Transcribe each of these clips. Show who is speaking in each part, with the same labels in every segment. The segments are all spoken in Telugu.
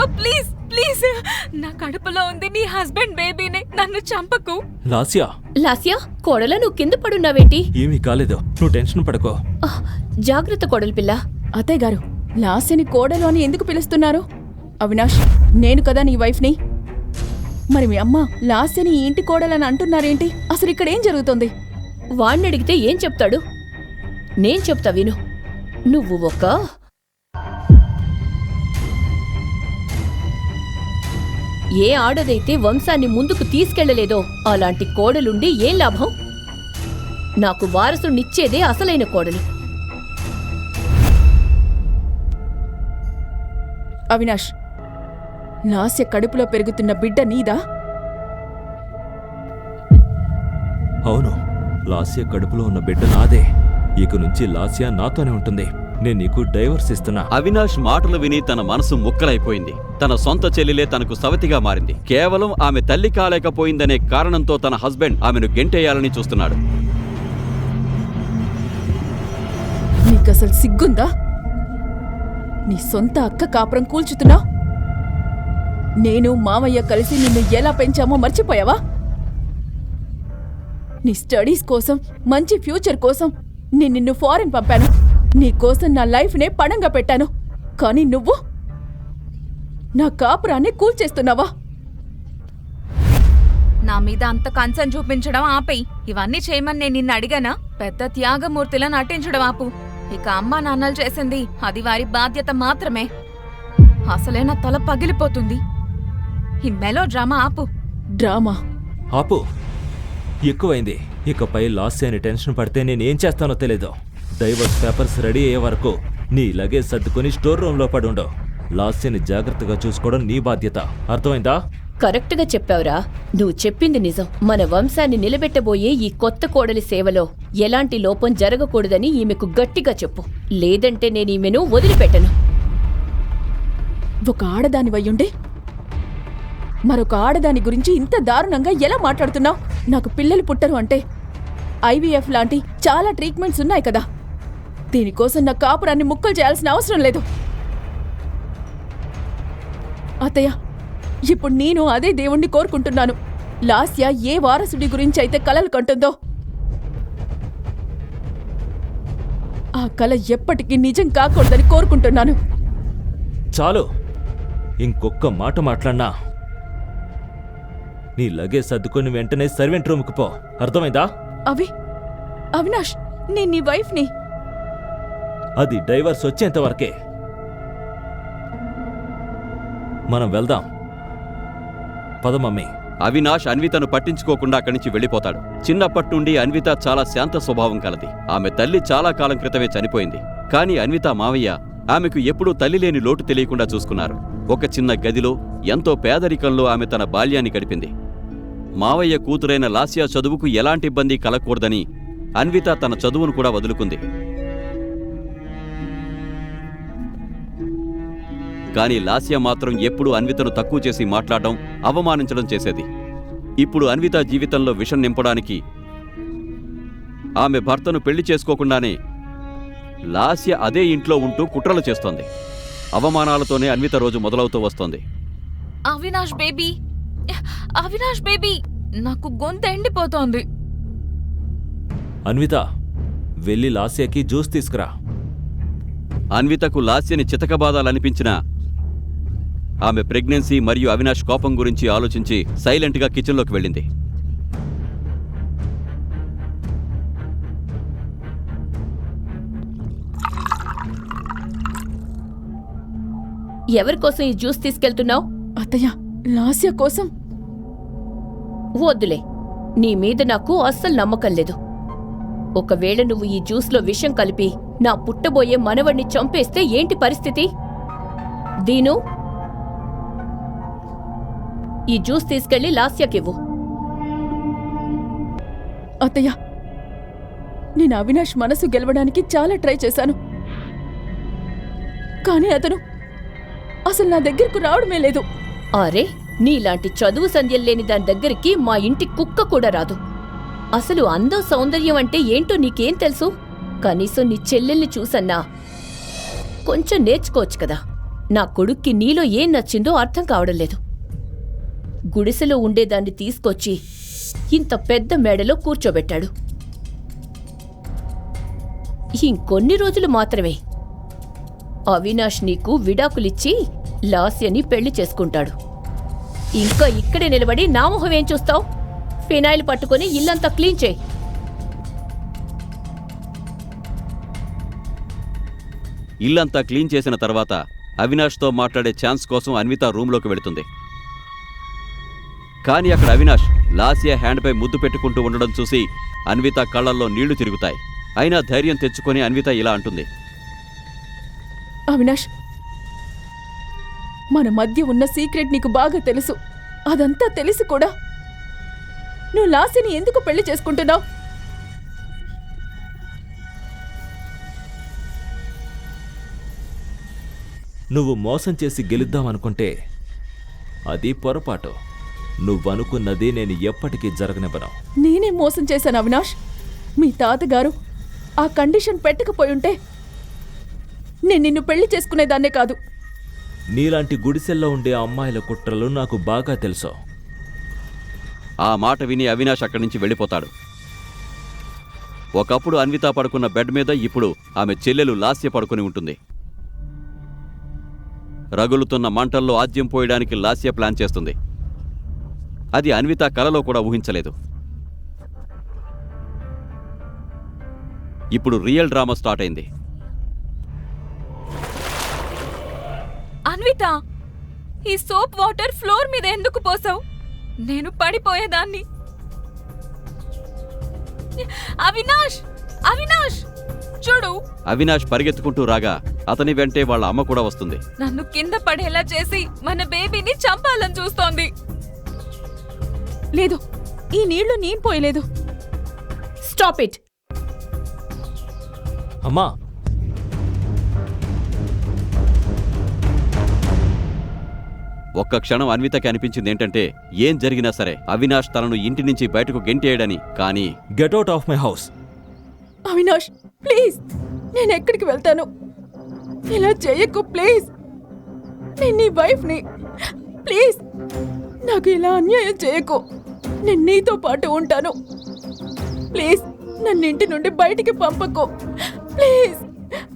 Speaker 1: అయ్యో ప్లీజ్ ప్లీజ్, నా కడుపులో ఉంది నీ హస్బెండ్ బేబీనే, నన్ను చంపకు.
Speaker 2: లాస్యా
Speaker 3: లాస్యా, కోడలా నువ్వు కింద పడున్నావేంటి?
Speaker 2: ఏమీ కాలేదు, నువ్వు టెన్షన్ పడకో.
Speaker 3: జాగ్రత్త కోడలు పిల్ల.
Speaker 4: అత్తయ్య గారు, లాస్యని కోడలు అని ఎందుకు పిలుస్తున్నారు? అవినాష్, నేను కదా నీ వైఫ్ని. మరి మీ అమ్మ లాస్యని ఈ ఇంటి కోడలని అంటున్నారేంటి? అసలు ఇక్కడ ఏం జరుగుతుంది?
Speaker 3: వాణ్ణి అడిగితే ఏం చెప్తాడు? నేను చెప్తా విను. నువ్వు ఏ ఆడదైతే వంశాన్ని ముందుకు తీసుకెళ్లలేదో అలాంటి కోడలుండి ఏం లాభం? నాకు వారసునిచ్చేదే అసలైన కోడలు.
Speaker 4: అవినాష్, లాస్య కడుపులో పెరుగుతున్న బిడ్డ నీదా?
Speaker 2: అవును, లాస్య కడుపులో ఉన్న బిడ్డ నాదే. ఇక నుంచి లాస్య నాతోనే ఉంటుంది. నేను నీకు డైవర్స్ ఇస్తున్నా.
Speaker 5: అవినాష్ మాటలు విని తన మనసు ముక్కలైపోయింది. తన సొంత చెల్లెలే తనకు సవతిగా మారింది. కేవలం ఆమె తల్లి కాలేకపోయిందనే కారణంతో తన హస్బెండ్ ఆమెను గెంటేయాలని చూస్తున్నాడు.
Speaker 4: నీకసలు సిగ్గుందా? నీ సొంత అక్క కాపురం కూల్చుతున్నావు. నేను మావయ్య కలిసి నిన్ను ఎలా పెంచామో మర్చిపోయావా? నీ స్టడీస్ కోసం, మంచి ఫ్యూచర్ కోసం నేను నిన్ను ఫారెన్ పంపాను. నీకోసం నా లైఫ్నే పణంగా పెట్టాను. కానీ నువ్వు నా కాపురాన్ని కూల్చేస్తున్నావా?
Speaker 1: నా మీద అంత కన్సర్న్ చూపించడం ఆపేయి. ఇవన్నీ చేయమని నేను నిన్ను అడిగానా? పెద్ద త్యాగమూర్తిలా నటించడం ఆపు. ఇక అమ్మా నాన్నలు చేసింది అది వారి బాధ్యత మాత్రమే. అసలే నా తల పగిలిపోతుంది. ఈ మెలో డ్రామా ఆపు.
Speaker 4: డ్రామా
Speaker 2: ఆపు, ఎక్కువైంది. ఇకపై లాస్య అని టెన్షన్ పడితే నేనేం చేస్తానో తెలీదు. డైవర్స్ పేపర్స్ రెడీ అయ్యే వరకు నీ లగేజ్ సర్దుకొని స్టోర్ రూమ్లో పడుండవు. లాస్యని జాగ్రత్తగా చూసుకోవడం నీ బాధ్యత. అర్థమైందా?
Speaker 3: కరెక్ట్గా చెప్పావురా. నువ్వు చెప్పింది నిజం. మన వంశాన్ని నిలబెట్టబోయే ఈ కొత్త కోడలి సేవలో ఎలాంటి లోపం జరగకూడదని ఈమెకు గట్టిగా చెప్పు. లేదంటే నేను ఈమెను వదిలిపెట్టను.
Speaker 4: ఒక ఆడదానివయ్యుండే మరొక ఆడదాని గురించి ఇంత దారుణంగా ఎలా మాట్లాడుతున్నావు? నాకు పిల్లలు పుట్టరు అంటే IVF లాంటి చాలా ట్రీట్మెంట్స్ ఉన్నాయి కదా. దీనికోసం నా కాపురాన్ని ముక్కలు చేయాల్సిన అవసరం లేదు. అత్తయ్య, ఇప్పుడు నేను అదే దేవుణ్ణి కోరుకుంటున్నాను. లాస్య ఏ వారసుడి గురించి అయితే కలలు కంటుందో ఆ కల ఎప్పటికీ నిజం కాకూడదని కోరుకుంటున్నాను.
Speaker 2: చాలు, ఇంకొక్క మాట మాట్లాడినా నీ లగేజ్ సర్దుకొని వెంటనే సర్వెంట్ రూమ్కి పో. అర్థమైందా?
Speaker 4: అవినాష్, నేను నీ వైఫ్ని.
Speaker 2: అది డైవర్స్ వచ్చేంత వరకే. మనం వెళ్దాం. పద మమ్మీ.
Speaker 5: అవినాష్ అన్వితను పట్టించుకోకుండా అక్కడి నుంచి వెళ్లిపోతాడు. చిన్నప్పటి నుండి అన్విత చాలా శాంత స్వభావం కలది. ఆమె తల్లి చాలా కాలం క్రితమే చనిపోయింది. కానీ అన్విత మావయ్య ఆమెకు ఎప్పుడూ తల్లి లేని లోటు తెలియకుండా చూసుకున్నారు. ఒక చిన్న గదిలో ఎంతో పేదరికంలో ఆమె తన బాల్యాన్ని గడిపింది. మావయ్య కూతురైన లాస్య చదువుకు ఎలాంటి ఇబ్బంది కలగకూడదని అన్విత తన చదువును కూడా వదులుకుంది. కానీ లాస్య మాత్రం ఎప్పుడూ అన్వితను తక్కువ చేసి మాట్లాడడం, అవమానించడం చేసేది. ఇప్పుడు అన్విత జీవితంలో విషం నింపడానికి ఆమె భర్తను పెళ్లి చేసుకోకుండానే లాస్య అదే ఇంట్లో ఉంటూ కుట్రలు చేస్తోంది. అవమానాలతోనే అన్విత రోజు మొదలవుతూ వస్తోంది.
Speaker 1: అవినాష్ బేబీ, అవినాష్ బేబీ, నాకు గొంతు ఎండిపోతోంది.
Speaker 2: అన్విత, వెళ్ళి లాస్యకి జ్యూస్ తీసుకురా.
Speaker 5: అన్వితకు లాస్యని చితకబాదాలనిపించినా ఆమె ప్రెగ్నెన్సీ మరియు అవినాష్ కోపం గురించి ఆలోచించి సైలెంట్గా కిచెన్లోకి వెళ్ళింది.
Speaker 3: ఎవరికోసం ఈ జ్యూస్ తీసుకెళ్తున్నావు?
Speaker 4: అత్తయ్య, లాస్య కోసం.
Speaker 3: వద్దులే, నీ మీద నాకు అస్సలు నమ్మకం లేదు. ఒకవేళ నువ్వు ఈ జ్యూస్లో విషం కలిపి నా పుట్టబోయే మనవణ్ణి చంపేస్తే ఏంటి పరిస్థితి? దీను, ఈ జ్యూస్ తీసుకెళ్లి లాస్యకివ్వు.
Speaker 4: అత్తయ్య, నేను అవినాష్ మనసు గెలవడానికి చాలా ట్రై చేశాను. కానీ అతను అసలు నా దగ్గరకు రావడమే లేదు.
Speaker 3: అరే, నీలాంటి చదువు సంధ్యల్లేని దాని దగ్గరికి మా ఇంటి కుక్క కూడా రాదు. అసలు అందం సౌందర్యం అంటే ఏంటో నీకేం తెలుసు? కనీసం నీ చెల్లెల్ని చూసన్నా కొంచెం నేర్చుకోవచ్చు కదా. నా కొడుక్కి నీలో ఏం నచ్చిందో అర్థం కావడం లేదు. గుడిసెలో ఉండేదాన్ని తీసుకొచ్చి ఇంత పెద్ద మేడలో కూర్చోబెట్టాడు. ఇంకొన్ని రోజులు మాత్రమే అవినాష్ నీకు విడాకులిచ్చి లాస్యని పెళ్లి చేసుకుంటాడు. ఇంకా ఇక్కడే నిలబడి నా మొహం ఏం చూస్తావు? ఫినాయిల్ పట్టుకొని ఇల్లంతా క్లీన్ చేయి.
Speaker 5: ఇల్లంతా క్లీన్ చేసిన తర్వాత అవినాష్తో మాట్లాడే ఛాన్స్ కోసం అన్విత రూంలోకి వెళుతుంది. కానీ అక్కడ అవినాష్ లాస్య హ్యాండ్పై ముద్దు పెట్టుకుంటూ ఉండడం చూసి అన్విత కళ్లల్లో నీళ్లు తిరుగుతాయి. అయినా ధైర్యం తెచ్చుకొని అన్విత ఇలా అంటుంది.
Speaker 4: అవినాష్, మన మధ్య ఉన్న సీక్రెట్ నీకు బాగా తెలుసు. అదంతా తెలిసి కూడా నువ్వు లాస్యని ఎందుకు పెళ్లి చేసుకుంటున్నావు?
Speaker 2: నువ్వు మోసం చేసి గెలుద్దామనుకుంటే అది పొరపాటు. నువ్వనుకున్నది నేను ఎప్పటికీ జరగనివ్వను.
Speaker 4: నేనే మోసం చేశాను అవినాష్. మీ తాతగారు ఆ కండిషన్ పెట్టకపోయుంటే నేను నిన్ను పెళ్లి చేసుకునేదాన్నే కాదు.
Speaker 2: నీలాంటి గుడిసెల్లో ఉండే అమ్మాయిల కుట్రలు నాకు బాగా తెలుసు.
Speaker 5: ఆ మాట విని అవినాష్ అక్కడి నుంచి వెళ్ళిపోతాడు. ఒకప్పుడు అన్విత పడుకున్న బెడ్ మీద ఇప్పుడు ఆమె చెల్లెలు లాస్య పడుకుని ఉంటుంది. రగులుతున్న మంటల్లో ఆజ్యం పోయడానికి లాస్య ప్లాన్ చేస్తుంది. అది అన్విత కలలో కూడా ఊహించలేదు. ఇప్పుడు రియల్ డ్రామా స్టార్ట్ అయింది.
Speaker 1: అన్విత, ఈ సోప్ వాటర్ ఫ్లోర్ మీద ఎందుకు పోసావు? నేను పడిపోయేదాన్ని. అవినాష్, అవినాష్ చూడు.
Speaker 5: అవినాష్ పరిగెత్తుకుంటూ రాగా అతని వెంటే వాళ్ళ అమ్మ కూడా వస్తుంది.
Speaker 1: నన్ను కింద పడేలా చేసి మన బేబీని చంపాలని చూస్తోంది.
Speaker 4: లేదు, ఈ నీళ్లు నేను పోయలేదు.
Speaker 3: Stop it.
Speaker 2: అమ్మా,
Speaker 5: ఒక్క క్షణం అన్వితకి అనిపించింది ఏంటంటే ఏం జరిగినా సరే అవినాష్ తనను ఇంటి నుంచి బయటకు గెంటేయడని. కానీ
Speaker 2: get out of my house.
Speaker 4: Avinash please, నేను ఎక్కడికి వెళ్తాను? ఇలా చేయకు ప్లీజ్. నేను నీ వైఫ్ని. ప్లీజ్ నాకు ఇలా అన్యాయం చేయకు. నేను నీతో పాటు ఉంటాను. ప్లీజ్ నన్ను ఇంటి నుండి బయటికి పంపకు. Please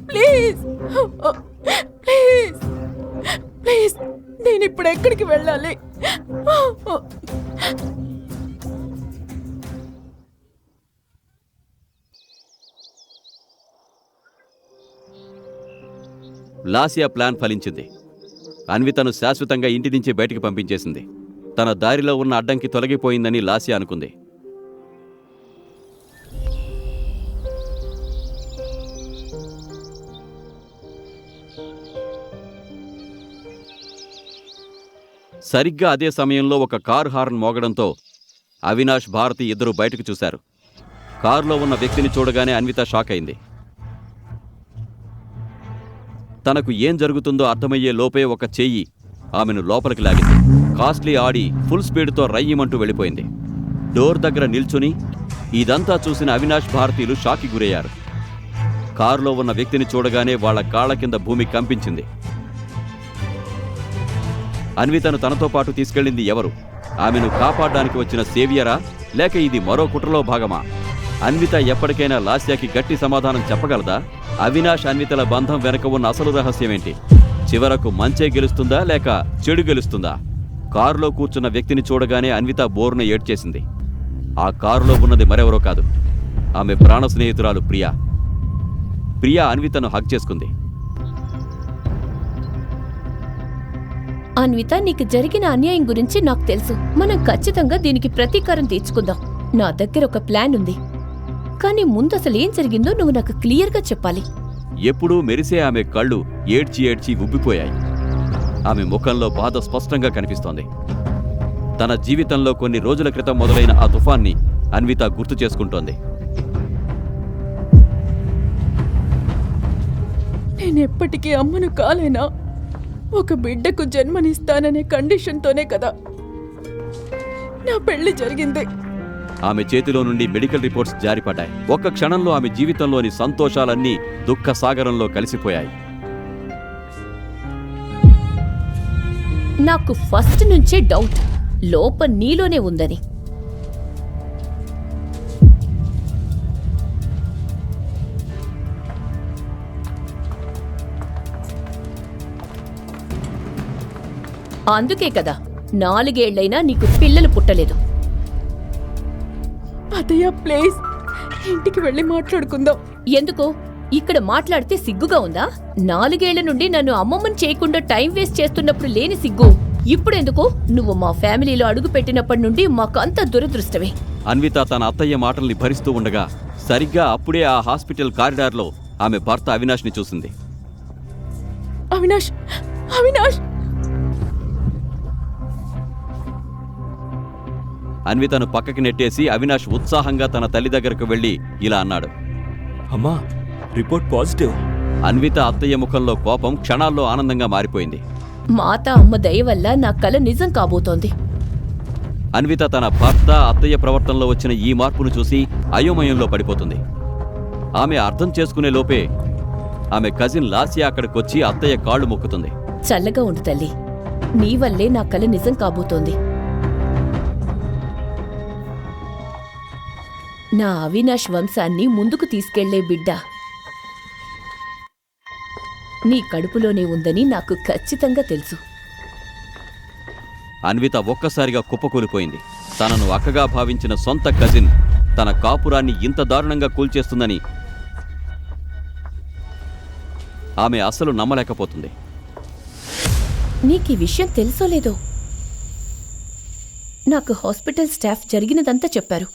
Speaker 4: please please please. నేను ఇప్పుడు ఎక్కడికి వెళ్ళాలి?
Speaker 5: లాస్యా ప్లాన్ ఫలించింది. అన్వితను శాశ్వతంగా ఇంటి నుంచి బయటికి పంపించేసింది. తన దారిలో ఉన్న అడ్డంకి తొలగిపోయిందని లాస్యా అనుకుంది. సరిగ్గా అదే సమయంలో ఒక కారు హార్న్ మోగడంతో అవినాష్, భారతి ఇద్దరూ బయటకు చూశారు. కారులో ఉన్న వ్యక్తిని చూడగానే అన్విత షాక్ అయింది. తనకు ఏం జరుగుతుందో అర్థమయ్యే లోపే ఒక చెయ్యి ఆమెను లోపలికి లాగింది. కాస్ట్లీ ఆడి ఫుల్ స్పీడ్తో రయ్యమంటూ వెళ్ళిపోయింది. డోర్ దగ్గర నిల్చుని ఇదంతా చూసిన అవినాష్, భారతీయులు షాక్కి గురయ్యారు. కారులో ఉన్న వ్యక్తిని చూడగానే వాళ్ల కాళ్ల కింద భూమి కంపించింది. అన్వితను తనతో పాటు తీసుకెళ్లింది ఎవరు? ఆమెను కాపాడడానికి వచ్చిన సేవియరా, లేక ఇది మరో కుట్రలో భాగమా? అన్విత ఎప్పటికైనా లాస్యాకి గట్టి సమాధానం చెప్పగలదా? అవినాష్, అన్వితల బంధం వెనక ఉన్న అసలు రహస్యమేంటి? చివరకు మంచే గెలుస్తుందా లేక చెడు గెలుస్తుందా? కారులో కూర్చున్న వ్యక్తిని చూడగానే అన్విత బోరున ఏడ్చేసింది. ఆ కారులో ఉన్నది మరెవరో కాదు, ఆమె ప్రాణ స్నేహితురాలు ప్రియా. ప్రియా అన్వితను హగ్ చేసుకుంది.
Speaker 3: అన్విత, నీకు జరిగిన అన్యాయం గురించి నాకు తెలుసు. మనం ఖచ్చితంగా దీనికి ప్రతీకారం తీర్చుకుందాం. నా దగ్గర ఒక ప్లాన్ ఉంది. కానీ ముందు అసలు ఏం జరిగిందో నువ్వు నాకు క్లియర్గా చెప్పాలి.
Speaker 5: ఎప్పుడూ మెరిసే ఆమె కళ్ళు ఏడ్చి ఏడ్చి ఉబ్బిపోయాయి. ఆమె ముఖంలో బాధ స్పష్టంగా కనిపిస్తోంది. తన జీవితంలో కొన్ని రోజుల క్రితం మొదలైన ఆ తుఫాన్ని అన్విత గుర్తు చేసుకుంటోంది.
Speaker 4: నేనెప్పటికీ అమ్మను కాలేనా? ఒక బిడ్డకు జన్మనిస్తాననే కండిషన్తోనే కదా నా పెళ్లి జరిగింది.
Speaker 5: ఆమె చేతిలో నుండి మెడికల్ రిపోర్ట్స్ జారిపడ్డాయి. ఒక్క క్షణంలో ఆమె జీవితంలోని సంతోషాలన్నీ దుఃఖ సాగరంలో కలిసిపోయాయి.
Speaker 3: నాకు ఫస్ట్ నుంచే డౌట్ లోపం నీలోనే ఉందని. అందుకే కదా 4 ఏళ్లైనా నీకు పిల్లలు పుట్టలేదు.
Speaker 4: అత్తయ్య ప్లీజ్, ఇంటికి వెళ్ళి మాట్లాడుకుందాం.
Speaker 3: ఎందుకు? ఇక్కడ మాట్లాడితే సిగ్గుగా ఉందా? 4 ఏళ్ల నుండి నన్ను అమ్మమ్మని చేయకుండా టైం వేస్ట్ చేస్తున్నప్పుడు లేని సిగ్గు ఇప్పుడెందుకు? నువ్వు మా ఫ్యామిలీలో అడుగు పెట్టినప్పటి నుండి మాకంత దురదృష్టమే.
Speaker 5: అన్విత తన అత్తయ్య మాటల్ని భరిస్తూ ఉండగా సరిగ్గా అప్పుడే ఆ హాస్పిటల్ కారిడార్లో ఆమె భర్త అవినాష్ని చూసింది.
Speaker 4: అవినాష్, అవినాష్!
Speaker 5: అన్వితను పక్కకి నెట్టేసి అవినాష్ ఉత్సాహంగా తన తల్లి దగ్గరకు వెళ్లి ఇలా అన్నాడు.
Speaker 2: అమ్మా, రిపోర్ట్ పాజిటివ్.
Speaker 5: అన్విత అత్తయ్య ముఖంలో కోపం క్షణాల్లో ఆనందంగా మారిపోయింది.
Speaker 3: మాత అమ్మ దయ వల్ల నా కల నిజం కాబోతోంది.
Speaker 5: అన్విత తన భర్త అత్తయ్య ప్రవర్తనలో వచ్చిన ఈ మార్పును చూసి అయోమయంలో పడిపోతుంది. ఆమె అర్థం చేసుకునే లోపే ఆమె కజిన్ లాస్యా అక్కడికొచ్చి అత్తయ్య కాళ్ళు మొక్కుతుంది.
Speaker 3: చల్లగా ఉండు తల్లి, నీ వల్లే నా కల నిజం కాబోతోంది. నా అవినాష్ వంశాన్ని ముందుకు తీసుకెళ్లే బిడ్డ నీ కడుపులోనే ఉందని నాకు ఖచ్చితంగా తెలుసు.
Speaker 5: అన్విత ఒక్కసారిగా కుప్పకూలిపోయింది. తనను అక్కగా భావించిన సొంత కజిన్ తన కాపురాన్ని ఇంత దారుణంగా కూల్చేస్తుందని ఆమె అస్సలు నమ్మలేకపోతుంది.
Speaker 3: నీకీ విషయం తెలుసో లేదో, నాకు హాస్పిటల్ స్టాఫ్ జరిగినదంతా చెప్పారు.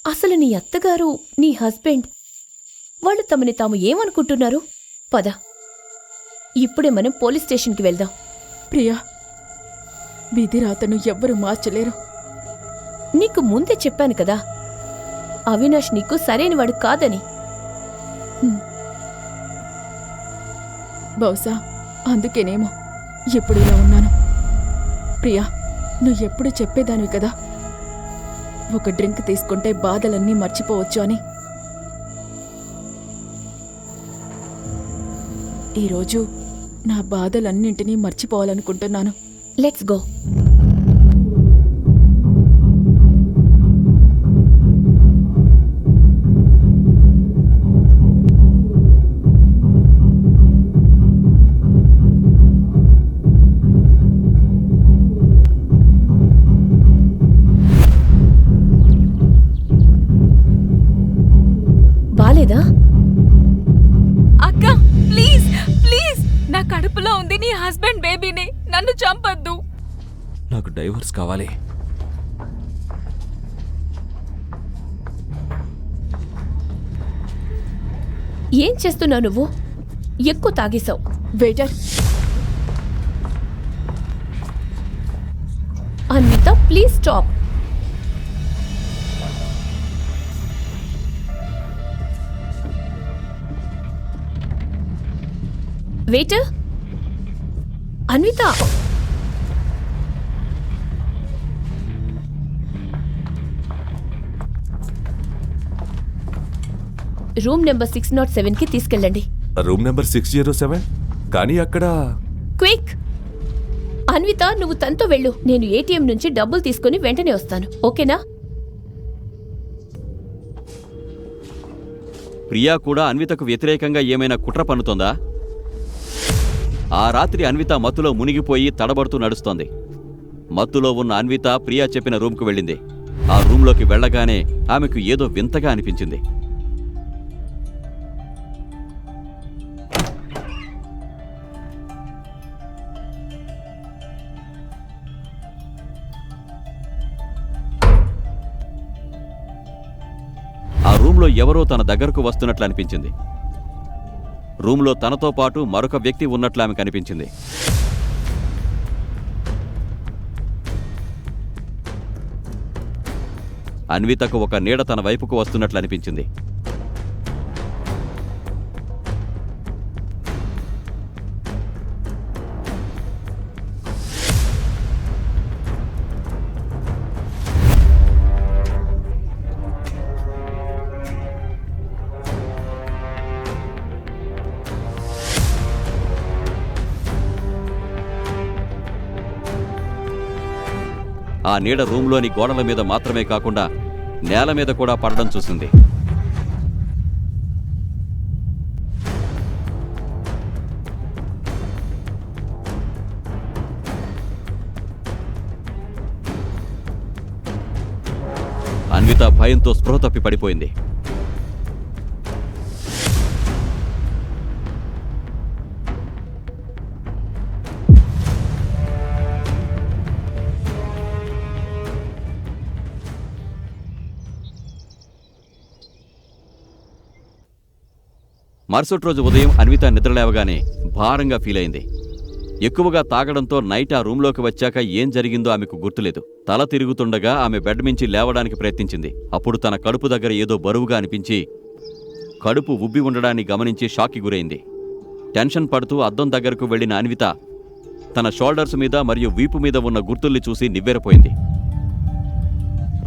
Speaker 3: అసలు నీ అత్తగారు, నీ హస్బెండ్ వాళ్ళు తమని తాము ఏమనుకుంటున్నారు? పద, ఇప్పుడే మనం పోలీస్ స్టేషన్కి వెళ్దాం.
Speaker 4: ప్రియా, విధి రాతను ఎవ్వరూ మార్చలేరు.
Speaker 3: నీకు ముందే చెప్పాను కదా అవినాష్ నీకు సరైనవాడు కాదని.
Speaker 4: బహుశా అందుకేనేమో ఎప్పుడు ఇలా ఉన్నాను. ప్రియా, నువ్వు ఎప్పుడు చెప్పేదానివి కదా, ఒక డ్రింక్ తీసుకుంటే బాధలన్నీ మర్చిపోవచ్చు అని. ఈరోజు నా బాధలన్నింటినీ మర్చిపోవాలనుకుంటున్నాను.
Speaker 3: Let's go. బాలేదా?
Speaker 1: అక్క ప్లీజ్ ప్లీజ్, నా కడుపులో ఉంది నీ హస్బెండ్ బేబీని, నన్ను చంపొద్దు.
Speaker 2: నాకు డైవర్స్ కావాలి.
Speaker 3: ఏం చేస్తున్నావు నువ్వు? ఎక్కువ తాగేశావు.
Speaker 4: Waiter,
Speaker 3: Anvitha please stop. Waiter, Anvitha, room number 607కి తీసుకెళ్ళండి.
Speaker 6: Room number 607? కానీ అక్కడ
Speaker 3: క్విక్! అన్విత, నువ్వు తనతో వెళ్ళు. నేను ఏటీఎం నుంచి డబ్బులు తీసుకుని వెంటనే వస్తాను, ఓకేనా?
Speaker 5: ప్రియా కూడా అన్వితకు వ్యతిరేకంగా ఏమైనా కుట్ర పన్నుతోందా? ఆ రాత్రి అన్విత మత్తులో మునిగిపోయి తడబడుతూ నడుస్తోంది. మత్తులో ఉన్న అన్విత ప్రియా చెప్పిన రూమ్కు వెళ్ళింది. ఆ రూంలోకి వెళ్లగానే ఆమెకు ఏదో వింతగా అనిపించింది. ఆ రూంలో ఎవరో తన దగ్గరకు వస్తున్నట్లు అనిపించింది. రూంలో తనతో పాటు మరొక వ్యక్తి ఉన్నట్లు ఆమెకు అనిపించింది. అన్వితకు ఒక నీడ తన వైపుకు వస్తున్నట్లు అనిపించింది. ఆ నీడ రూంలోని గోడల మీద మాత్రమే కాకుండా నేల మీద కూడా పడడం చూసింది. అన్విత భయంతో స్పృహ తప్పి పడిపోయింది. మరుసటి రోజు ఉదయం అన్విత నిద్రలేవగానే భారంగా ఫీల్ అయింది. ఎక్కువగా తాగడంతో నైట్ ఆ రూంలోకి వచ్చాక ఏం జరిగిందో ఆమెకు గుర్తులేదు. తల తిరుగుతుండగా ఆమె బెడ్ మించి లేవడానికి ప్రయత్నించింది. అప్పుడు తన కడుపు దగ్గర ఏదో బరువుగా అనిపించి కడుపు ఉబ్బి ఉండడాన్ని గమనించి షాక్కి గురైంది. టెన్షన్ పడుతూ అద్దం దగ్గరకు వెళ్లిన అన్విత తన షోల్డర్స్ మీద మరియు వీపు మీద ఉన్న గుర్తుల్ని చూసి నివ్వెరపోయింది.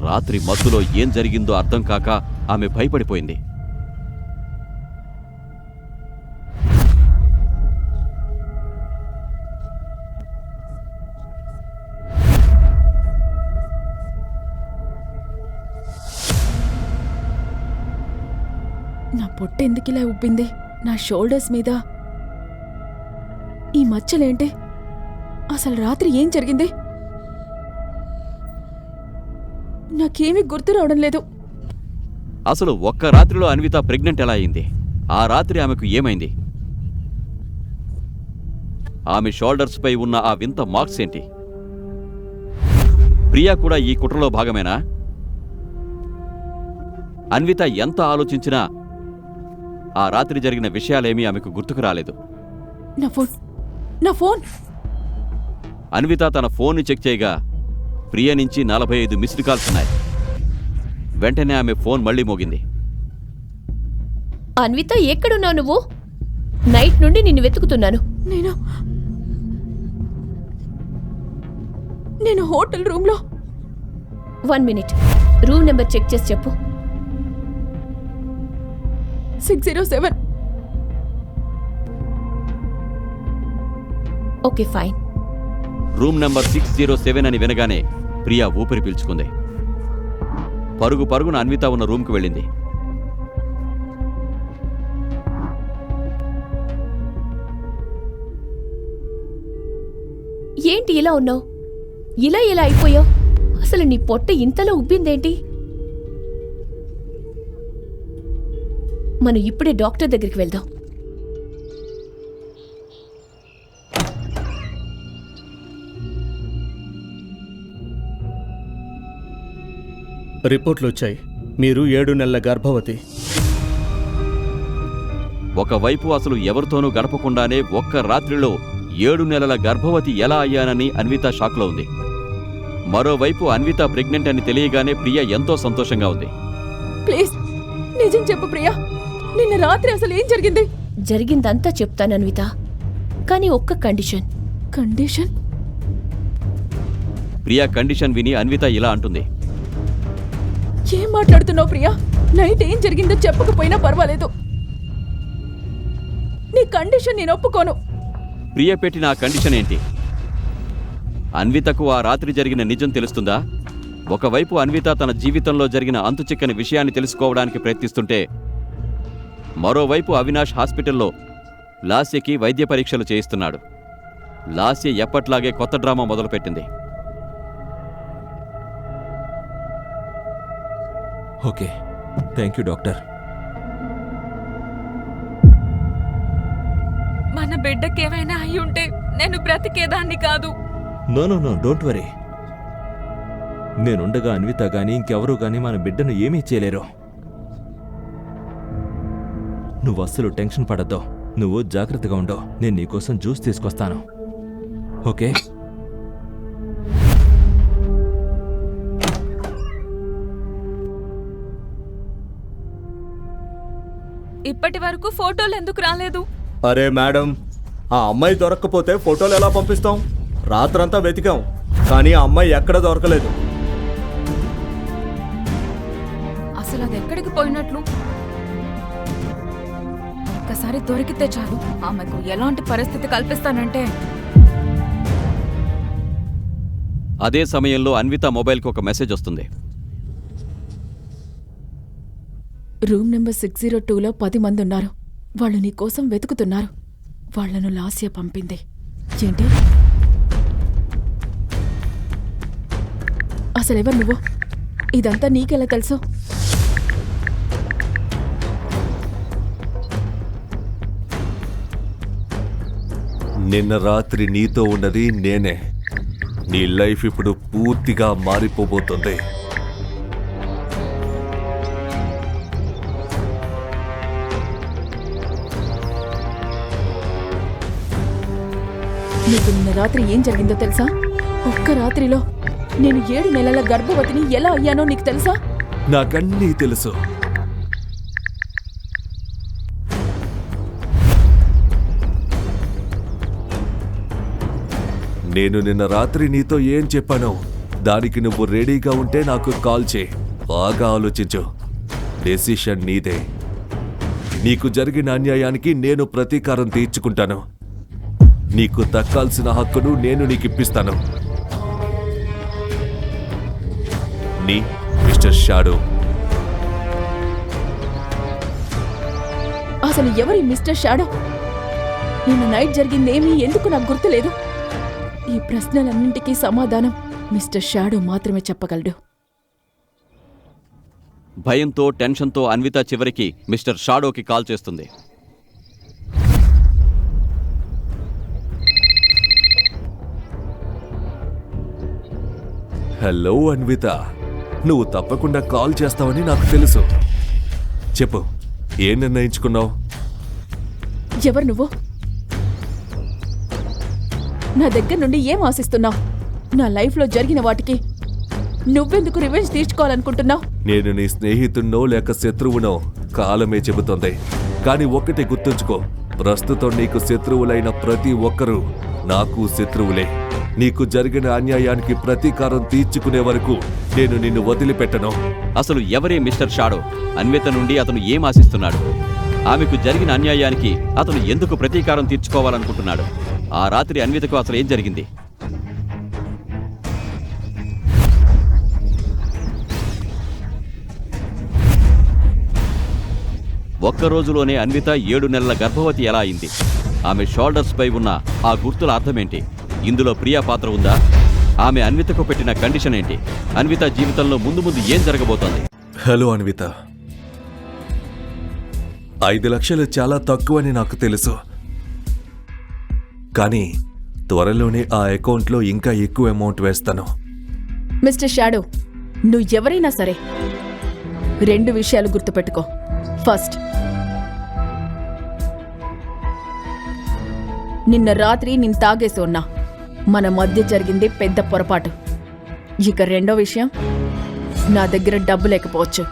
Speaker 5: రాత్రి మత్తులో ఏం జరిగిందో అర్థం కాక ఆమె భయపడిపోయింది.
Speaker 4: నా పొట్ట ఎందుకిలా ఉబ్బింది? నా షోల్డర్స్ మీద ఈ మచ్చలేంటి? అసలు రాత్రి ఏం జరిగింది? నాకేమీ గుర్తు రావడం లేదు.
Speaker 5: అసలు ఒక్క రాత్రిలో అన్విత ప్రెగ్నెంట్ ఎలా అయింది? ఆ రాత్రి ఆమెకు ఏమైంది? ఆమె షోల్డర్స్ పై ఉన్న ఆ వింత మార్క్స్ ఏంటి? ప్రియా కూడా ఈ కుట్రలో భాగమేనా? అన్విత ఎంత ఆలోచించినా ఆ రాత్రి జరిగిన విషయాలేమీ ఆమెకు గుర్తుకు రాలేదు.
Speaker 4: నా ఫోన్
Speaker 5: అన్విత తన ఫోన్ని చెక్ చేయగా ప్రియ నుంచి 45 మిస్డ్ కాల్స్ ఉన్నాయి. వెంటనే ఆమె ఫోన్ మళ్లీ మోగింది.
Speaker 3: అన్విత, ఎక్కడున్నావు నువ్వు? నైట్ నుండి నిన్ను వెతుకుతున్నాను.
Speaker 4: నేను హోటల్ రూమ్లో.
Speaker 3: 1 మినిట్, రూమ్ నెంబర్ చెక్ చేసి చెప్పు.
Speaker 4: 607.
Speaker 3: Okay, fine.
Speaker 5: రూమ్ నెంబర్ 607 అని వినగానే ప్రియా ఊపిరి పీల్చుకుంది. పరుగు పరుగున అన్విత ఉన్న రూమ్కి వెళ్ళింది.
Speaker 3: ఏంటి ఇలా ఉన్నావు? ఇలా అయిపోయావు? అసలు నీ పొట్ట ఇంతలో ఉబ్బిందేంటి? మనం ఇప్పుడే డాక్టర్ దగ్గరికి వెళ్దాం.
Speaker 7: రిపోర్ట్లు వచ్చాయి. మీరు 7 నెలల గర్భవతి.
Speaker 5: ఒకవైపు అసలు ఎవరితోనూ గడపకుండానే ఒక్క రాత్రిలో 7 నెలల గర్భవతి ఎలా అయ్యానని అన్విత షాక్లో ఉంది. మరోవైపు అన్విత ప్రెగ్నెంట్ అని తెలియగానే ప్రియ ఎంతో సంతోషంగా ఉంది.
Speaker 4: ప్లీజ్ నిజం చెప్పు ప్రియా, నిన్న రాత్రి అసలు ఏం జరిగింది?
Speaker 3: జరిగిందంతా చెప్తాను అన్విత, కానీ ఒక్క కండిషన్.
Speaker 4: కండిషన్?
Speaker 5: ప్రియా కండిషన్ విని అన్విత ఇలా అంటుంది.
Speaker 4: ఏం మాట్లాడుతున్నావు ప్రియా? నైట్ ఏం జరిగిందో చెప్పకపోయినా పర్వాలేదు. నీ కండిషన్ నేను ఒప్పుకోను.
Speaker 5: ప్రియ పెట్టిన ఆ కండిషన్ ఏంటి? అన్వితకు ఆ రాత్రి జరిగిన నిజం తెలుస్తుందా? ఒకవైపు అన్విత తన జీవితంలో జరిగిన అంతుచిక్కని విషయాన్ని తెలుసుకోవడానికి ప్రయత్నిస్తుంటే, మరోవైపు అవినాష్ హాస్పిటల్లో లాస్యకి వైద్య పరీక్షలు చేయిస్తున్నాడు. లాస్య ఎప్పట్లాగే కొత్త డ్రామా మొదలుపెట్టింది.
Speaker 2: Okay, thank you doctor.
Speaker 1: మన బిడ్డకేమైనా అయి ఉంటే నేను బ్రతికేదాన్ని కాదు.
Speaker 2: No no no, don't worry. నేనుండగా అన్విత గాని ఇంకెవరూ గాని మన బిడ్డను ఏమీ చేయలేరు. నువ్వు అస్సలు టెన్షన్ పడద్దు. నువ్వు జాగ్రత్తగా ఉండో. నేను నీకోసం జ్యూస్ తీసుకొస్తాను, ఓకే?
Speaker 1: ఇప్పటి వరకు ఫోటోలు ఎందుకు రాలేదు?
Speaker 7: అరే మేడం, ఆ అమ్మాయి దొరక్కపోతే ఫోటోలు ఎలా పంపిస్తాం? రాత్రంతా వెతికాం, కానీ ఆ అమ్మాయి ఎక్కడ దొరకలేదు.
Speaker 1: అసలు అది ఎక్కడికి పోయినట్లు? ఒక్కసారి దొరికితే చాలు, ఆమెకు ఎలాంటి పరిస్థితి కల్పిస్తానంటే.
Speaker 5: అదే సమయంలో అన్విత మొబైల్కి ఒక మెసేజ్ వస్తుంది.
Speaker 4: రూమ్ నెంబర్ 602లో 10 మంది ఉన్నారు. వాళ్ళు నీ కోసం వెతుకుతున్నారు. వాళ్లను లాస్య పంపింది. ఏంటి? అసలెవరు నువ్వు? ఇదంతా నీకెలా తెలుసు?
Speaker 6: నిన్న రాత్రి నీతో ఉన్నది నేనే. నీ లైఫ్ ఇప్పుడు పూర్తిగా మారిపోబోతుంది.
Speaker 4: నీకు నిన్న రాత్రి ఏం జరిగిందో తెలుసా? ఒక్క రాత్రిలో నేను 7 నెలల గర్భవతిని ఎలా అయ్యానో నీకు తెలుసా?
Speaker 6: నాకన్నీ తెలుసు. నేను నిన్న రాత్రి నీతో ఏం చెప్పానో దానికి నువ్వు రెడీగా ఉంటే నాకు కాల్ చేయి. బాగా ఆలోచించు. డెసిషన్ నీదే. నీకు జరిగిన అన్యాయానికి నేను ప్రతీకారం తీర్చుకుంటాను. నీకు దక్కాల్సిన హక్కును నేను నీకు ఇప్పిస్తాను. నీ మిస్టర్ షాడో.
Speaker 4: అసలు ఎవరి మిస్టర్ షాడో? నిన్న నైట్ జరిగిందేమీ ఎందుకు నాకు గుర్తులేదు. ఈ ప్రశ్నలన్నింటికీ సమాధానం మిస్టర్ షాడో మాత్రమే చెప్పగలడు.
Speaker 5: భయంతో టెన్షన్తో అన్విత చివరికి మిస్టర్ షాడోకి కాల్ చేస్తుంది.
Speaker 6: హలో అన్విత, నువ్వు తప్పకుండా కాల్ చేస్తావని నాకు తెలుసు. చెప్పు, ఏం నిర్ణయించుకున్నావు?
Speaker 4: ఎవరు నువ్వు? నా దగ్గర నుండి ఏం ఆశిస్తున్నావు? నా లైఫ్లో జరిగిన వాటికి నువ్వెందుకు రివెంజ్ తీర్చుకోవాలనుకుంటున్నావు?
Speaker 6: నేను నీ స్నేహితున్నో లేక శత్రువునో కాలమే చెబుతోంది. కానీ ఒక్కటి గుర్తుంచుకో, ప్రస్తుతం నీకు శత్రువులైన ప్రతి ఒక్కరూ నాకు శత్రువులే. నీకు జరిగిన అన్యాయానికి ప్రతీకారం తీర్చుకునే వరకు నేను నిన్ను వదిలిపెట్టను.
Speaker 5: అసలు ఎవరే మిస్టర్ షాడో? అన్విత నుండి అతను ఏం ఆశిస్తున్నాడు? ఆమెకు జరిగిన అన్యాయానికి అతను ఎందుకు ప్రతీకారం తీర్చుకోవాలనుకుంటున్నాడు? ఆ రాత్రి అన్వితకు అసలు ఏం జరిగింది? ఒక్క రోజులోనే అన్విత 7 నెలల గర్భవతి ఎలా అయింది? ఆమె షోల్డర్స్ పై ఉన్న ఆ గుర్తుల అర్థమేంటి? ఇందులో ప్రియా పాత్ర ఉందా? ఆమె అన్వితకు పెట్టిన కండిషన్ ఏంటి? అన్విత జీవితంలో ముందు ముందు ఏం జరగబోతోంది?
Speaker 6: హలో అన్విత, 5 లక్షలు చాలా తక్కువని నాకు తెలుసు. కానీ త్వరలోనే ఆ అకౌంట్లో ఇంకా ఎక్కువ అమౌంట్ వేస్తాను.
Speaker 4: మిస్టర్ షాడో, నువ్వు ఎవరైనా సరే 2 విషయాలు గుర్తుపెట్టుకో. ఫస్ట్, నిన్న రాత్రి నేను తాగేసి ఉన్నా. మన మధ్య జరిగింది పెద్ద పొరపాటు. ఇక రెండో విషయం, నా దగ్గర డబ్బు లేకపోవచ్చు,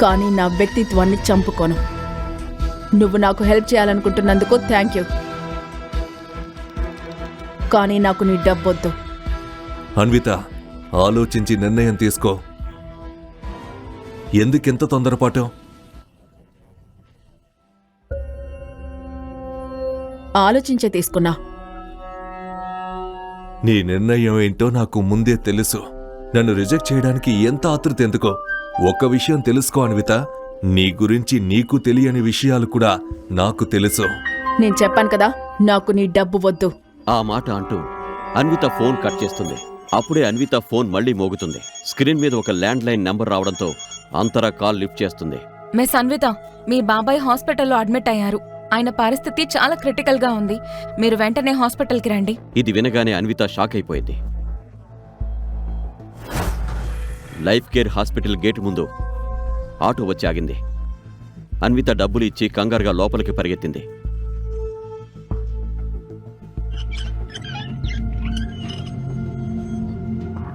Speaker 4: కానీ నా వ్యక్తిత్వాన్ని చంపుకోను. నువ్వు నాకు హెల్ప్ చేయాలనుకుంటున్నందుకు థ్యాంక్ యూ, కానీ నాకు నీ డబ్బొద్దు.
Speaker 6: అన్విత, ఆలోచించి నిర్ణయం తీసుకో. ఎందుకెంత తొందరపాటు?
Speaker 4: ఆలోచించే తీసుకున్నా.
Speaker 6: నీ నిర్ణయం ఏంటో నాకు ముందే తెలుసు. నన్ను రిజెక్ట్ చేయడానికి ఎంత ఆతృత ఎందుకో? ఒక్క విషయం తెలుసుకో అన్విత, నీ గురించి నీకు తెలియని విషయాలు కూడా నాకు తెలుసు.
Speaker 4: నేను చెప్పాను కదా, నాకు నీ డబ్బు వద్దు.
Speaker 5: ఆ మాట అంటూ అన్విత ఫోన్ కట్ చేస్తుంది. అప్పుడే అన్విత ఫోన్ మళ్లీ మోగుతుంది. స్క్రీన్ మీద ఒక ల్యాండ్ లైన్ నెంబర్ రావడంతో అంతరా కాల్ లిఫ్ట్ చేస్తుంది.
Speaker 1: మిస్ అన్విత, మీ బాబాయ్ హాస్పిటల్లో అడ్మిట్ అయ్యారు. ఆయన పరిస్థితి చాలా క్రిటికల్ గా ఉంది. మీరు వెంటనే హాస్పిటల్కి రండి.
Speaker 5: ఇది వినగానే అన్విత షాక్ అయిపోయింది. లైఫ్ కేర్ హాస్పిటల్ గేటు ముందు ఆటో వచ్చి ఆగింది. అన్విత డబ్బులు ఇచ్చి కంగారుగా లోపలికి పరిగెత్తింది.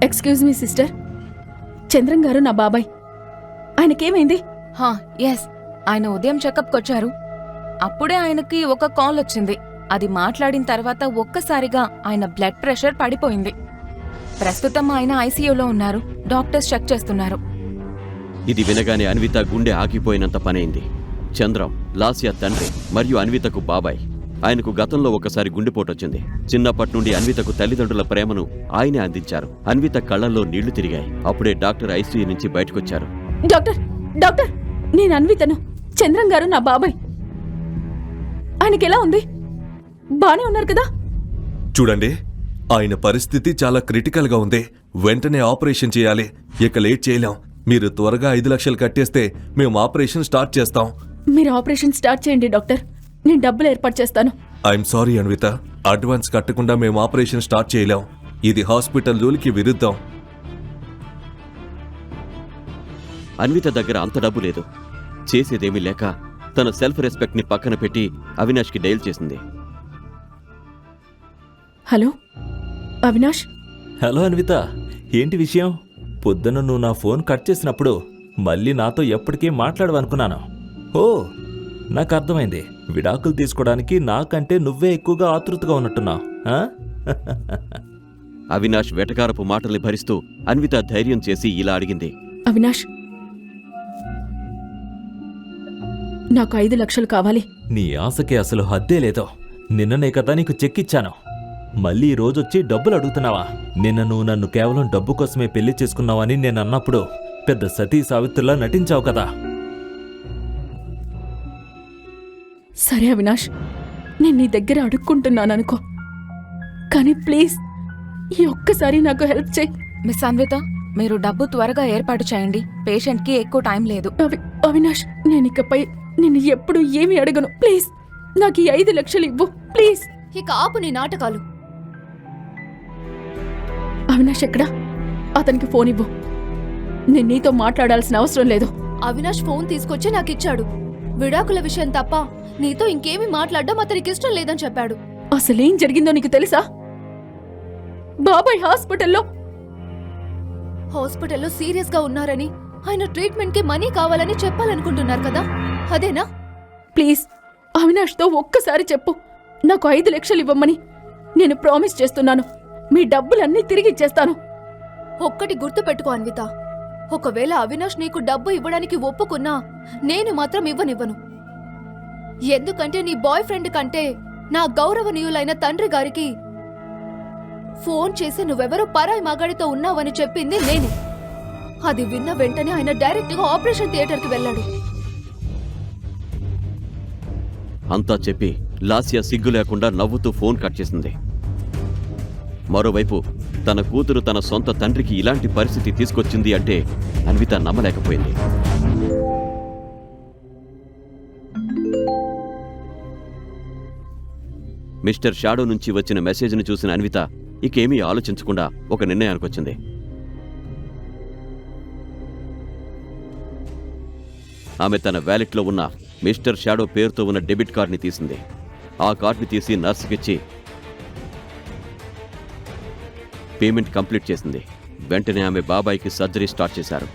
Speaker 4: ఎక్స్క్యూజ్ మీ సిస్టర్, చంద్రం గారు నా బాబాయ్. ఆయనకేమైంది?
Speaker 1: ఎస్, ఆయన ఉదయం చెకప్కి వచ్చారు. అప్పుడే ఆయనకి ఒక కాల్ వచ్చింది. అది మాట్లాడిన తర్వాత ఒక్కసారిగా ఆయన బ్లడ్ ప్రెషర్ పడిపోయింది. ప్రస్తుతం ఆయన ఐసీయూలో ఉన్నారు. డాక్టర్స్ చెక్ చేస్తున్నారు.
Speaker 5: ఇది వినగానే అన్విత గుండె ఆగిపోయినంత పనైంది. చంద్రం లాస్య తండ్రి మరియు అన్వితకు బాబాయ్. ఆయనకు గతంలో ఒకసారి గుండెపోటొచ్చింది. చిన్నప్పటి నుండి అన్వితకు తల్లిదండ్రుల ప్రేమను ఆయనే అందించారు. అన్విత కళ్లల్లో నీళ్లు తిరిగాయి. అప్పుడే డాక్టర్ ఐసీయూ నుంచి బయటకొచ్చారు.
Speaker 4: డాక్టర్ డాక్టర్ నేను అన్వితను. చంద్రం గారు నా బాబాయ్. ఆయనకి ఎలా ఉంది? బానే ఉన్నారు కదా?
Speaker 6: చూడండి, ఆయన పరిస్థితి చాలా క్రిటికల్గా ఉంది. వెంటనే ఆపరేషన్ చేయాలి. ఇక లేట్ చేయలేం. మీరు త్వరగా 5 లక్షలు కట్టేస్తే మేము ఆపరేషన్ స్టార్ట్ చేస్తాం.
Speaker 4: మీరు ఆపరేషన్ స్టార్ట్ చేయండి డాక్టర్. నేను డబ్బులు ఏర్పాటు చేస్తాను.
Speaker 6: ఐఎమ్ సారీ అన్విత, అడ్వాన్స్ కట్టకుండా మేము ఆపరేషన్ స్టార్ట్ చేయలేం. ఇది హాస్పిటల్ రూల్కి విరుద్ధం.
Speaker 5: అన్విత దగ్గర అంత డబ్బు లేదు. చేసేదేమీ లేక తన సెల్ఫ్ రెస్పెక్ట్ ని పక్కన పెట్టి అవినాష్కి డైల్ చేసింది.
Speaker 4: హలో అవినాష్.
Speaker 2: హలో అన్విత, ఏంటి విషయం? పొద్దున నువ్వు నా ఫోన్ కట్ చేసినప్పుడు మళ్ళీ నాతో ఎప్పటికీ మాట్లాడవనుకున్నాను. ఓ, నాకు అర్థమైంది. విడాకులు తీసుకోవడానికి నాకంటే నువ్వే ఎక్కువగా ఆతృతగా ఉన్నట్టున్నావు.
Speaker 5: అవినాష్ వెటకారపు మాటల్ని భరిస్తూ అన్విత ధైర్యం చేసి ఇలా అడిగింది.
Speaker 4: అవినాష్, నాకు 5 లక్షలు కావాలి.
Speaker 2: నీ ఆశకి అసలు హద్దే లేదో. నిన్ననే కదా నీకు చెక్ ఇచ్చాను. మళ్ళీ ఈ రోజొచ్చి డబ్బులు అడుగుతున్నావా? నిన్న నువ్వు నన్ను కేవలం డబ్బు కోసమే పెళ్లి చేసుకున్నావని నేను అన్నప్పుడు పెద్ద సతీ సావిత్రిలా నటించావు కదా.
Speaker 4: సరే అవినాష్, నేను నీ దగ్గర అడుక్కుంటున్నాననుకో, కానీ ప్లీజ్ ఈ ఒక్కసారి నాకు హెల్ప్ చేయి.
Speaker 1: మిస్ అన్విత, మీరు డబ్బు త్వరగా ఏర్పాటు చేయండి. పేషెంట్కి ఎక్కువ టైం లేదు.
Speaker 4: అవినాష్, నేను ఇకపై నిన్ను ఎప్పుడు ఏమీ అడగను. ప్లీజ్ నాకు ఈ 5 లక్షలు ఇవ్వు ప్లీజ్.
Speaker 8: ఇక ఆపు నీ నాటకాలు.
Speaker 4: అవినాష్ ఎక్కడా? అతనికి ఫోన్ ఇవ్వు. నేను నీతో మాట్లాడాల్సిన అవసరం లేదు.
Speaker 8: అవినాష్ ఫోన్ తీసుకొచ్చి నాకిచ్చాడు. విడాకుల విషయం తప్ప నీతో ఇంకేమీ మాట్లాడడం అతనికి ఇష్టం లేదని చెప్పాడు.
Speaker 4: అసలేం జరిగిందో నీకు తెలుసా? బాబాయ్
Speaker 8: హాస్పిటల్లో సీరియస్ గా ఉన్నారని, ఆయన ట్రీట్మెంట్ కి మనీ కావాలని చెప్పాలనుకుంటున్నారు కదా, అదేనా?
Speaker 4: ప్లీజ్ అవినాష్తో ఒక్కసారి చెప్పు, నాకు 5 లక్షలు ఇవ్వమని. నేను ప్రామిస్ చేస్తున్నాను, మీ డబ్బులన్నీ తిరిగి ఇచ్చేస్తాను.
Speaker 8: ఒక్కటి గుర్తు పెట్టుకో అన్విత, ఒకవేళ అవినాష్ నీకు డబ్బు ఇవ్వడానికి ఒప్పుకున్నా నేను మాత్రం ఇవ్వనివ్వను. ఎందుకంటే నీ బాయ్ ఫ్రెండ్ కంటే నా గౌరవనీయులైన తండ్రి గారికి ఫోన్ చేసి నువ్వెవరో పరాయి మగాడితో ఉన్నావని చెప్పింది నేనే. అది విన్న వెంటనే ఆయన డైరెక్ట్ గా ఆపరేషన్ థియేటర్కి వెళ్ళాడు.
Speaker 5: అంతా చెప్పి లాస్య సిగ్గు లేకుండా నవ్వుతూ ఫోన్ కట్ చేసింది. మరోవైపు తన కూతురు తన సొంత తండ్రికి ఇలాంటి పరిస్థితి తీసుకొచ్చింది అంటే అన్విత నమ్మలేకపోయింది. మిస్టర్ షాడో నుంచి వచ్చిన మెసేజ్ని చూసిన అన్విత ఇకేమీ ఆలోచించకుండా ఒక నిర్ణయానికొచ్చింది. ఆమె తన వ్యాలెట్లో ఉన్న మిస్టర్ షాడో పేరుతో ఉన్న డెబిట్ కార్డ్ని తీసింది. ఆ కార్డ్ని తీసి నర్సుకిచ్చి పేమెంట్ కంప్లీట్ చేసింది. వెంటనే ఆమె బాబాయ్కి సర్జరీ స్టార్ట్ చేశారు.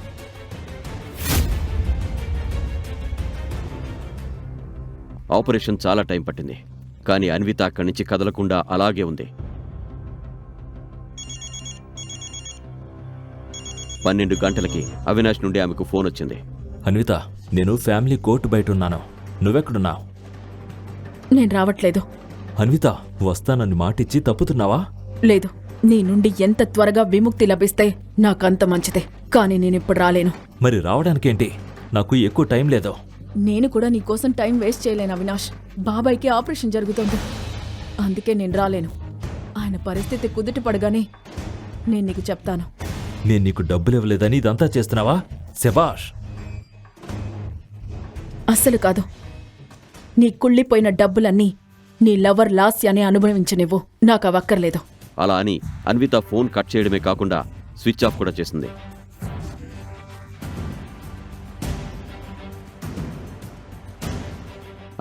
Speaker 5: ఆపరేషన్ చాలా టైం పట్టింది, కానీ అన్విత అక్కడి నుంచి కదలకుండా అలాగే ఉంది. 12 గంటలకి అవినాష్ నుండి ఆమెకు ఫోన్ వచ్చింది.
Speaker 2: అన్విత, నేను ఫ్యామిలీ కోర్టు బయట ఉన్నాను. నువ్వెక్కడున్నావు?
Speaker 4: నేను రావట్లేదు.
Speaker 2: అన్విత, వస్తానని మాటిచ్చి తప్పుతున్నావా?
Speaker 4: లేదు, నీ నుండి ఎంత త్వరగా విముక్తి లభిస్తే నాకంత మంచిదే, కానీ నేనిప్పుడు రాలేను.
Speaker 2: మరి రావడానికేంటి? నాకు ఎక్కువ టైం లేదు.
Speaker 4: నేను కూడా నీకోసం టైం వేస్ట్ చేయలేను అవినాష్. బాబాయ్కి ఆపరేషన్ జరుగుతోంది, అందుకే నేను రాలేను. ఆయన పరిస్థితి కుదుట పడగానే నేను నీకు చెప్తాను.
Speaker 2: నేను నీకు డబ్బులు ఇవ్వలేదని ఇదంతా చేస్తున్నావా? శభాష్.
Speaker 4: అస్సలు కాదు. నీ కుళ్ళిపోయిన డబ్బులన్నీ నీ లవర్ లాస్యానే అనుభవించనివ్వు, నాకు అవక్కర్లేదు.
Speaker 5: అలా అని అన్విత ఫోన్ కట్ చేయడమే కాకుండా స్విచ్ ఆఫ్ కూడా చేసింది.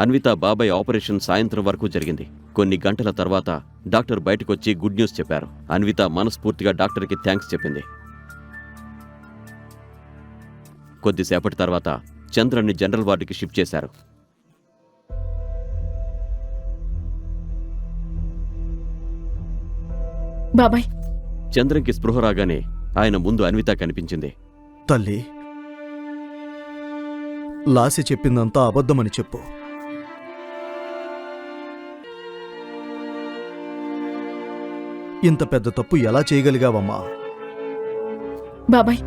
Speaker 5: అన్విత బాబాయ్ ఆపరేషన్ సాయంత్రం వరకు జరిగింది. కొన్ని గంటల తర్వాత డాక్టర్ బయటకొచ్చి గుడ్ న్యూస్ చెప్పారు. అన్విత మనస్ఫూర్తిగా డాక్టర్కి థ్యాంక్స్ చెప్పింది. కొద్దిసేపటి తర్వాత చంద్రన్ని జనరల్ వార్డుకి షిఫ్ట్ చేశారు.
Speaker 4: బాబాయ్,
Speaker 5: చంద్రంకి స్పృహ రాగానే ఆయన ముందు అన్విత కనిపించింది.
Speaker 7: తల్లి, లాసి చెప్పిందంతా అబద్ధమని చెప్పు. ఇంత పెద్ద తప్పు ఎలా చేయగలిగావమ్మా?
Speaker 4: బాబాయ్,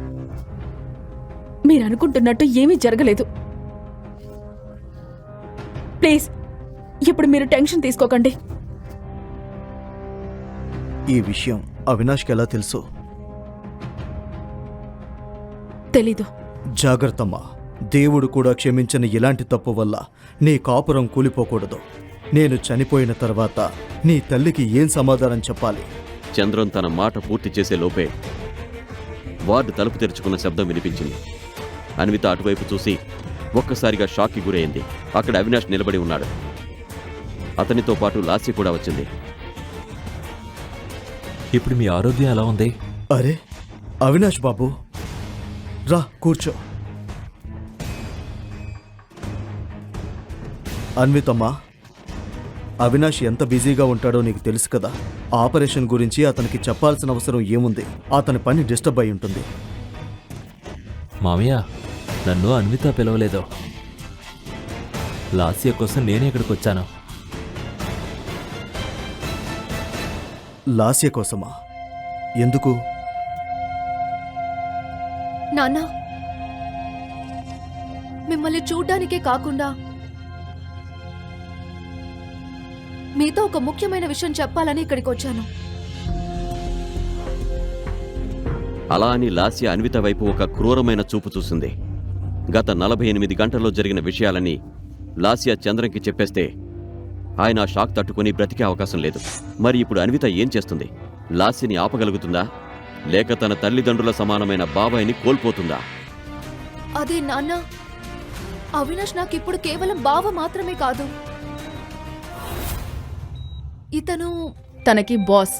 Speaker 4: మీరు అనుకుంటున్నట్టు ఏమీ జరగలేదు. ప్లీజ్ ఇప్పుడు మీరు టెన్షన్ తీసుకోకండి.
Speaker 7: ఈ విషయం అవినాష్కి ఎలా తెలుసు?
Speaker 4: తెలీదు.
Speaker 7: జాగ్రత్తమ్మా. దేవుడు కూడా క్షమించని ఇలాంటి తప్పు వల్ల నీ కాపురం కూలిపోకూడదు. నేను చనిపోయిన తర్వాత నీ తల్లికి ఏం సమాధానం చెప్పాలి?
Speaker 5: చంద్రం తన మాట పూర్తి చేసే లోపే వార్డు తలుపు తెరుచుకున్న శబ్దం వినిపించింది. అన్విత అటువైపు చూసి ఒక్కసారిగా షాక్కి గురైంది. అక్కడ అవినాష్ నిలబడి ఉన్నాడు. అతనితో పాటు లాస్య కూడా వచ్చింది.
Speaker 2: ఇప్పుడు మీ ఆరోగ్యం ఎలా ఉంది?
Speaker 7: అరే అవినాష్ బాబు, రా కూర్చో. అన్వితమ్మా, అవినాష్ ఎంత బిజీగా ఉంటాడో నీకు తెలుసు కదా. ఆపరేషన్ గురించి అతనికి చెప్పాల్సిన అవసరం ఏముంది? అతని పని డిస్టర్బ్ అయి ఉంటుంది.
Speaker 2: మామయ్య, నన్ను అన్విత పిలవలేదు. లాస్య కోసం నేనే ఇక్కడికి వచ్చాను.
Speaker 7: లాస్య కోసమా? ఎందుకు?
Speaker 8: నాన్న, మిమ్మల్ని చూడ్డానికే కాకుండా మీతో ఒక ముఖ్యమైన విషయం చెప్పాలని ఇక్కడికి వచ్చాను.
Speaker 5: అలా అని లాస్య అన్విత వైపు ఒక క్రూరమైన చూపు చూసింది. గత 48 గంటల్లో జరిగిన విషయాలని లాస్య చంద్రంకి చెప్పేస్తే ఆయన ఆ షాక్ తట్టుకుని బ్రతికే అవకాశం లేదు. మరి ఇప్పుడు అన్విత ఏం చేస్తుంది? లాస్యని ఆపగలుగుతుందా, లేక తన తల్లిదండ్రుల సమానమైన బాబాయిని కోల్పోతుందా?
Speaker 8: అదే నాన్న, అవినాష్ నాకిప్పుడు కేవలం బావ మాత్రమే కాదు, ఇతను
Speaker 4: తనకి బాస్.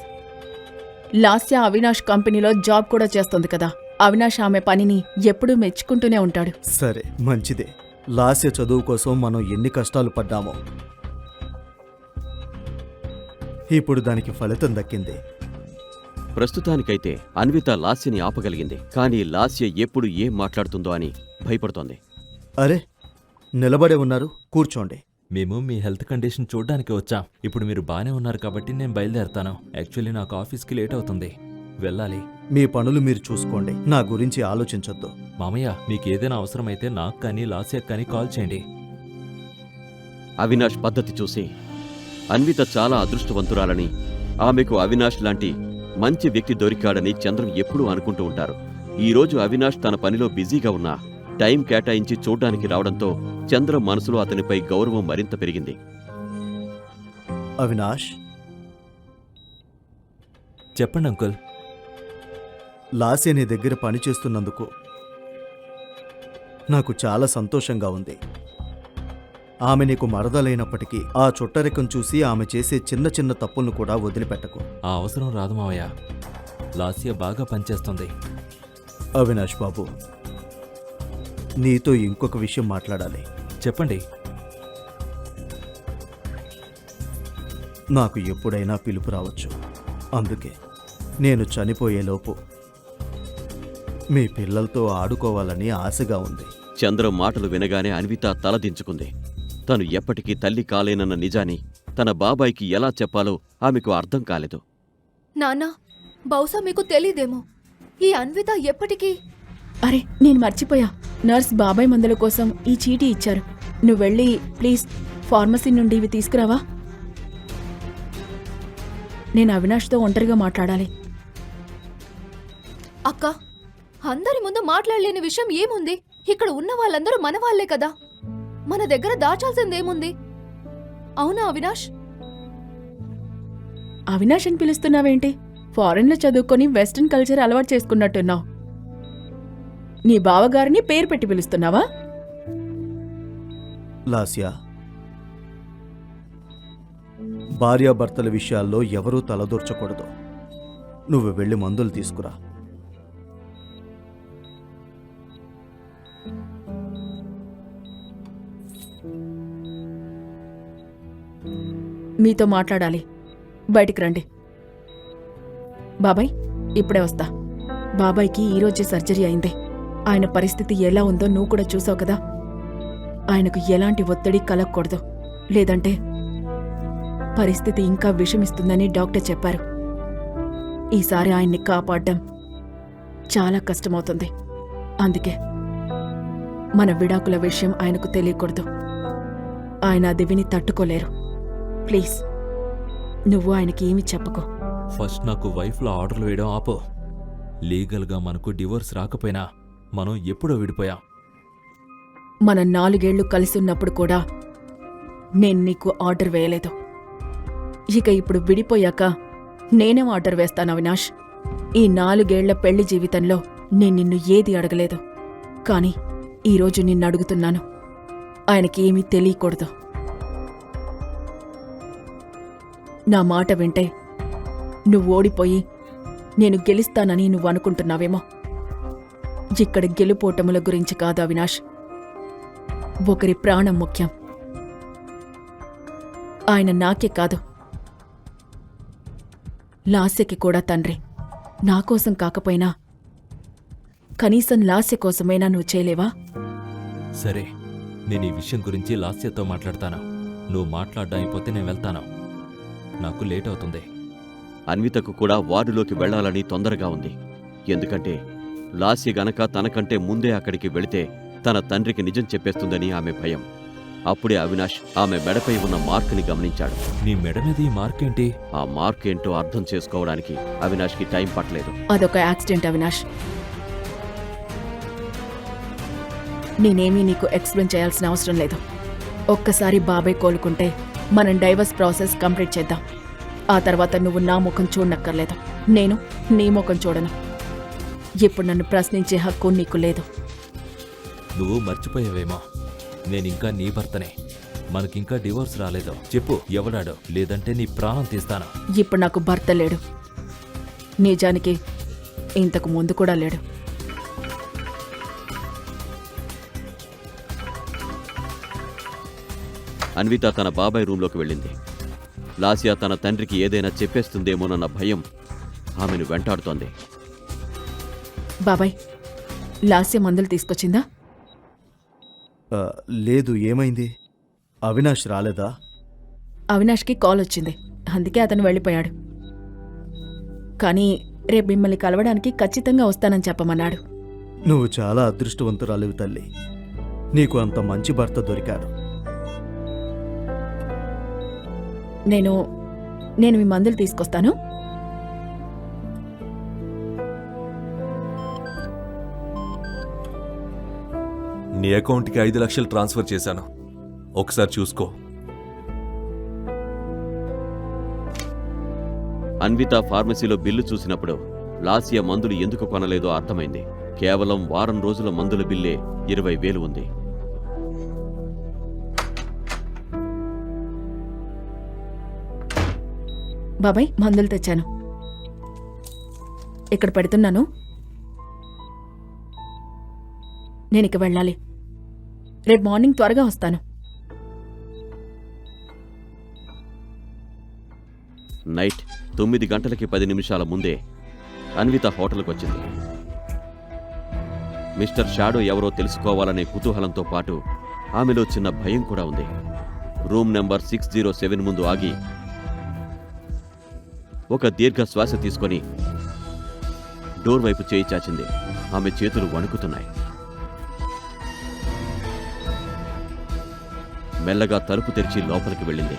Speaker 4: లాస్య అవినాష్ కంపెనీలో జాబ్ కూడా చేస్తుంది కదా. అవినాష్ ఆమె పనిని ఎప్పుడూ మెచ్చుకుంటూనే ఉంటాడు.
Speaker 7: సరే, మంచిదే. లాస్య చదువు కోసం మనం ఎన్ని కష్టాలు పడ్డామో ఇప్పుడు దానికి ఫలితం దక్కింది.
Speaker 5: ప్రస్తుతానికైతే అన్విత లాస్యని ఆపగలిగింది. కానీ లాస్య ఎప్పుడు ఏం మాట్లాడుతుందో అని భయపడుతోంది.
Speaker 7: అరే నిలబడే ఉన్నారు, కూర్చోండి.
Speaker 2: మేము మీ హెల్త్ కండిషన్ చూడ్డానికి వచ్చాం. ఇప్పుడు మీరు బానే ఉన్నారు కాబట్టి నేను బయలుదేరుతాను. యాక్చువల్లీ నాకు ఆఫీస్కి లేట్ అవుతుంది, వెళ్ళాలి.
Speaker 7: మీ పనులు మీరు చూసుకోండి, నా గురించి ఆలోచించొద్దు.
Speaker 2: మామయ్య, మీకు ఏదైనా అవసరమైతే నాకు కానీ లాస్యకు కానీ కాల్ చేయండి.
Speaker 5: అవినాష్ పద్ధతి చూసి అన్విత చాలా అదృష్టవంతురాలని, ఆమెకు అవినాష్ లాంటి మంచి వ్యక్తి దొరికాడని చంద్రం ఎప్పుడూ అనుకుంటూ ఉంటారు. ఈరోజు అవినాష్ తన పనిలో బిజీగా ఉన్నా టైం కేటాయించి చూడ్డానికి రావడంతో చంద్రం మనసులో అతనిపై గౌరవం మరింత పెరిగింది.
Speaker 7: అవినాష్,
Speaker 2: చెప్పండి అంకుల్.
Speaker 7: లాస్య నీ దగ్గర పనిచేస్తున్నందుకు నాకు చాలా సంతోషంగా ఉంది. ఆమె నీకు మరదలైనప్పటికీ ఆ చుట్టరికం చూసి ఆమె చేసే చిన్న చిన్న తప్పులను కూడా వదిలిపెట్టకు.
Speaker 2: ఆ అవసరం రాదు మావయ్య, లాస్య బాగా పనిచేస్తుంది.
Speaker 7: అవినాష్ బాబు, నీతో ఇంకొక విషయం మాట్లాడాలి.
Speaker 2: చెప్పండి.
Speaker 7: నాకు ఎప్పుడైనా పిలుపు రావచ్చు. అందుకే నేను చనిపోయేలోపు మీ పిల్లలతో ఆడుకోవాలని ఆశగా ఉంది.
Speaker 5: చంద్రం మాటలు వినగానే అన్విత తలదించుకుంది. తను ఎప్పటికీ తల్లి కాలేనన్న నిజాన్ని తన బాబాయికి ఎలా చెప్పాలో ఆమెకు అర్థం కాలేదు.
Speaker 8: నాన్న, బహుశా మీకు తెలీదేమో, ఈ అన్విత ఎప్పటికీ...
Speaker 4: అరే నేను మర్చిపోయా, నర్స్ బాబాయ్ మందుల కోసం ఈ చీటీ ఇచ్చారు. నువ్వు వెళ్ళి ప్లీజ్ ఫార్మసీ నుండి ఇవి తీసుకురావా. నేను అవినాష్తో ఒంటరిగా మాట్లాడాలి.
Speaker 8: అక్క, అందరి ముందు మాట్లాడలేని విషయం ఏముంది? ఇక్కడ ఉన్న వాళ్ళందరూ మన వాళ్లే కదా. మన దగ్గర దాచాల్సిందేముంది? అవునా అవినాష్?
Speaker 4: అవినాష్ అని పిలుస్తున్నావేంటి? ఫారెన్లో చదువుకొని వెస్ట్రన్ కల్చర్ అలవాటు చేసుకున్నట్టున్నావు. నీ బావగారిని పేరు పెట్టి పిలుస్తున్నావా?
Speaker 7: లాస్యా, భార్యాభర్తల విషయాల్లో ఎవరూ తలదూర్చకూడదు. నువ్వు వెళ్ళి మందులు తీసుకురా.
Speaker 4: మీతో మాట్లాడాలి, బయటికి రండి. బాబాయ్ ఇప్పుడే వస్తా. బాబాయ్కి ఈరోజే సర్జరీ అయింది. ఆయన పరిస్థితి ఎలా ఉందో నువ్వు కూడా చూసావు కదా. ఆయనకు ఎలాంటి ఒత్తిడి కలగకూడదు, లేదంటే పరిస్థితి ఇంకా విషమిస్తుందని డాక్టర్ చెప్పారు. ఈసారి ఆయన్ని కాపాడ్డం చాలా కష్టమవుతుంది. అందుకే మన విడాకుల విషయం ఆయనకు తెలియకూడదు. ఆయన అది విని తట్టుకోలేరు. ప్లీజ్ నువ్వు ఆయనకి ఏమీ చెప్పకు.
Speaker 2: ఫస్ట్ నాకు వైఫ్లో ఆర్డర్లు వేయడం ఆపో. లీగల్గా మనకు డివోర్స్ రాకపోయినా మనం ఎప్పుడో విడిపోయాం.
Speaker 4: మన 4 ఏళ్లు కలిసి ఉన్నప్పుడు కూడా నేను నీకు ఆర్డర్ వేయలేదు. ఇక ఇప్పుడు విడిపోయాక నేనేం ఆర్డర్ వేస్తాను అవినాష్? ఈ 4 ఏళ్ల పెళ్లి జీవితంలో నేను నిన్ను ఏది అడగలేదు. కానీ ఈరోజు నిన్ను అడుగుతున్నాను. ఆయనకి ఏమీ తెలియకూడదు. నా మాట వింటే నువ్వు ఓడిపోయి నేను గెలుస్తానని నువ్వు అనుకుంటున్నావేమో. ఇక్కడ గెలుపోటముల గురించి కాదు అవినాష్, ఒకరి ప్రాణం ముఖ్యం. ఆయన నాకే కాదు, లాస్యకి కూడా తండ్రి. నా కోసం కాకపోయినా కనీసం లాస్య కోసమైనా నువ్వు చేయలేవా?
Speaker 2: సరే, నేను ఈ విషయం గురించి లాస్యతో మాట్లాడతాను. నువ్వు మాట్లాడడం అయిపోతే నేను వెళ్తాను. నాకు లేట్ అవుతుంది.
Speaker 5: అన్వితకు కూడా వార్డులోకి వెళ్లాలని తొందరగా ఉంది. ఎందుకంటే లాస్య గనక తనకంటే ముందే అక్కడికి వెళితే తన తండ్రికి నిజం చెప్పేస్తుందని ఆమె భయం. అప్పుడే అవినాష్ ఆమె మెడపై ఉన్న మార్కుని గమనించాడు.
Speaker 2: నీ మెడ మీద ఈ మార్కేంటి?
Speaker 5: ఆ మార్క్ ఏంటో అర్థం చేసుకోవడానికి అవినాష్కి టైం పట్టలేదు.
Speaker 4: అదొక యాక్సిడెంట్ అవినాష్. నేనేమీ నీకు ఎక్స్ప్లెయిన్ చేయాల్సిన అవసరం లేదు. ఒక్కసారి బాబాయ్ కోలుకుంటే మనం డైవర్స్ ప్రాసెస్ కంప్లీట్ చేద్దాం. ఆ తర్వాత నువ్వు నా ముఖం చూడనక్కర్లేదు, నేను నీ ముఖం చూడను. ఇప్పుడు నన్ను ప్రశ్నించే హక్కు నీకు లేదు.
Speaker 2: నువ్వు మర్చిపోయావేమో, నేనింకా నీ భర్తనే. మనకింకా డివోర్స్ రాలేదు. చెప్పు, ఎవడాడో, లేదంటే నీ ప్రాణం తీస్తాను.
Speaker 4: ఇప్పుడు నాకు భర్త లేడు. నిజానికి ఇంతకు ముందు కూడా లేడు.
Speaker 5: అన్విత తన బాబాయ్ రూంలోకి వెళ్ళింది. లాస్య తన తండ్రికి ఏదైనా చెప్పేస్తుందేమోనన్న భయం ఆమెను వెంటాడుతోంది.
Speaker 4: బాబాయ్, లాస్య మందులు తీసుకొచ్చిందా?
Speaker 7: లేదు, ఏమైంది? అవినాష్ రాలేదా?
Speaker 4: అవినాష్కి కాల్ వచ్చింది, అందుకే అతను వెళ్ళిపోయాడు. కానీ రేపు మిమ్మల్ని కలవడానికి ఖచ్చితంగా వస్తానని చెప్పమన్నాడు.
Speaker 7: నువ్వు చాలా అదృష్టవంతురాలివి తల్లి. నీకు అంత మంచి భర్త దొరికాడు.
Speaker 4: నేను మీ మందులు తీసుకొస్తాను.
Speaker 6: నీ అకౌంట్కి 5 లక్షలు ట్రాన్స్ఫర్ చేశాను, ఒకసారి చూసుకో.
Speaker 5: అన్విత ఫార్మసీలో బిల్లు చూసినప్పుడు లాస్య మందులు ఎందుకు కొనలేదో అర్థమైంది. కేవలం వారం రోజుల మందుల బిల్లే 20,000 ఉంది.
Speaker 4: బాబాయ్, మందులు తెచ్చాను, ఇక్కడ పెడుతున్నాను. నేనిక వెళ్ళాలి. రేపు మార్నింగ్ త్వరగా వస్తాను.
Speaker 5: నైట్ 9 గంటలకి 10 నిమిషాల ముందే అన్విత హోటల్కి వచ్చింది. మిస్టర్ షాడో ఎవరో తెలుసుకోవాలనే కుతూహలంతో పాటు ఆమెలో చిన్న భయం కూడా ఉంది. రూమ్ నెంబర్ 607 ముందు ఆగి ఒక దీర్ఘ శ్వాస తీసుకొని డోర్ వైపు చేయి చాచింది. ఆమె చేతులు వణుకుతున్నాయి. మెల్లగా తలుపు తెరిచి లోపలికి వెళ్ళింది.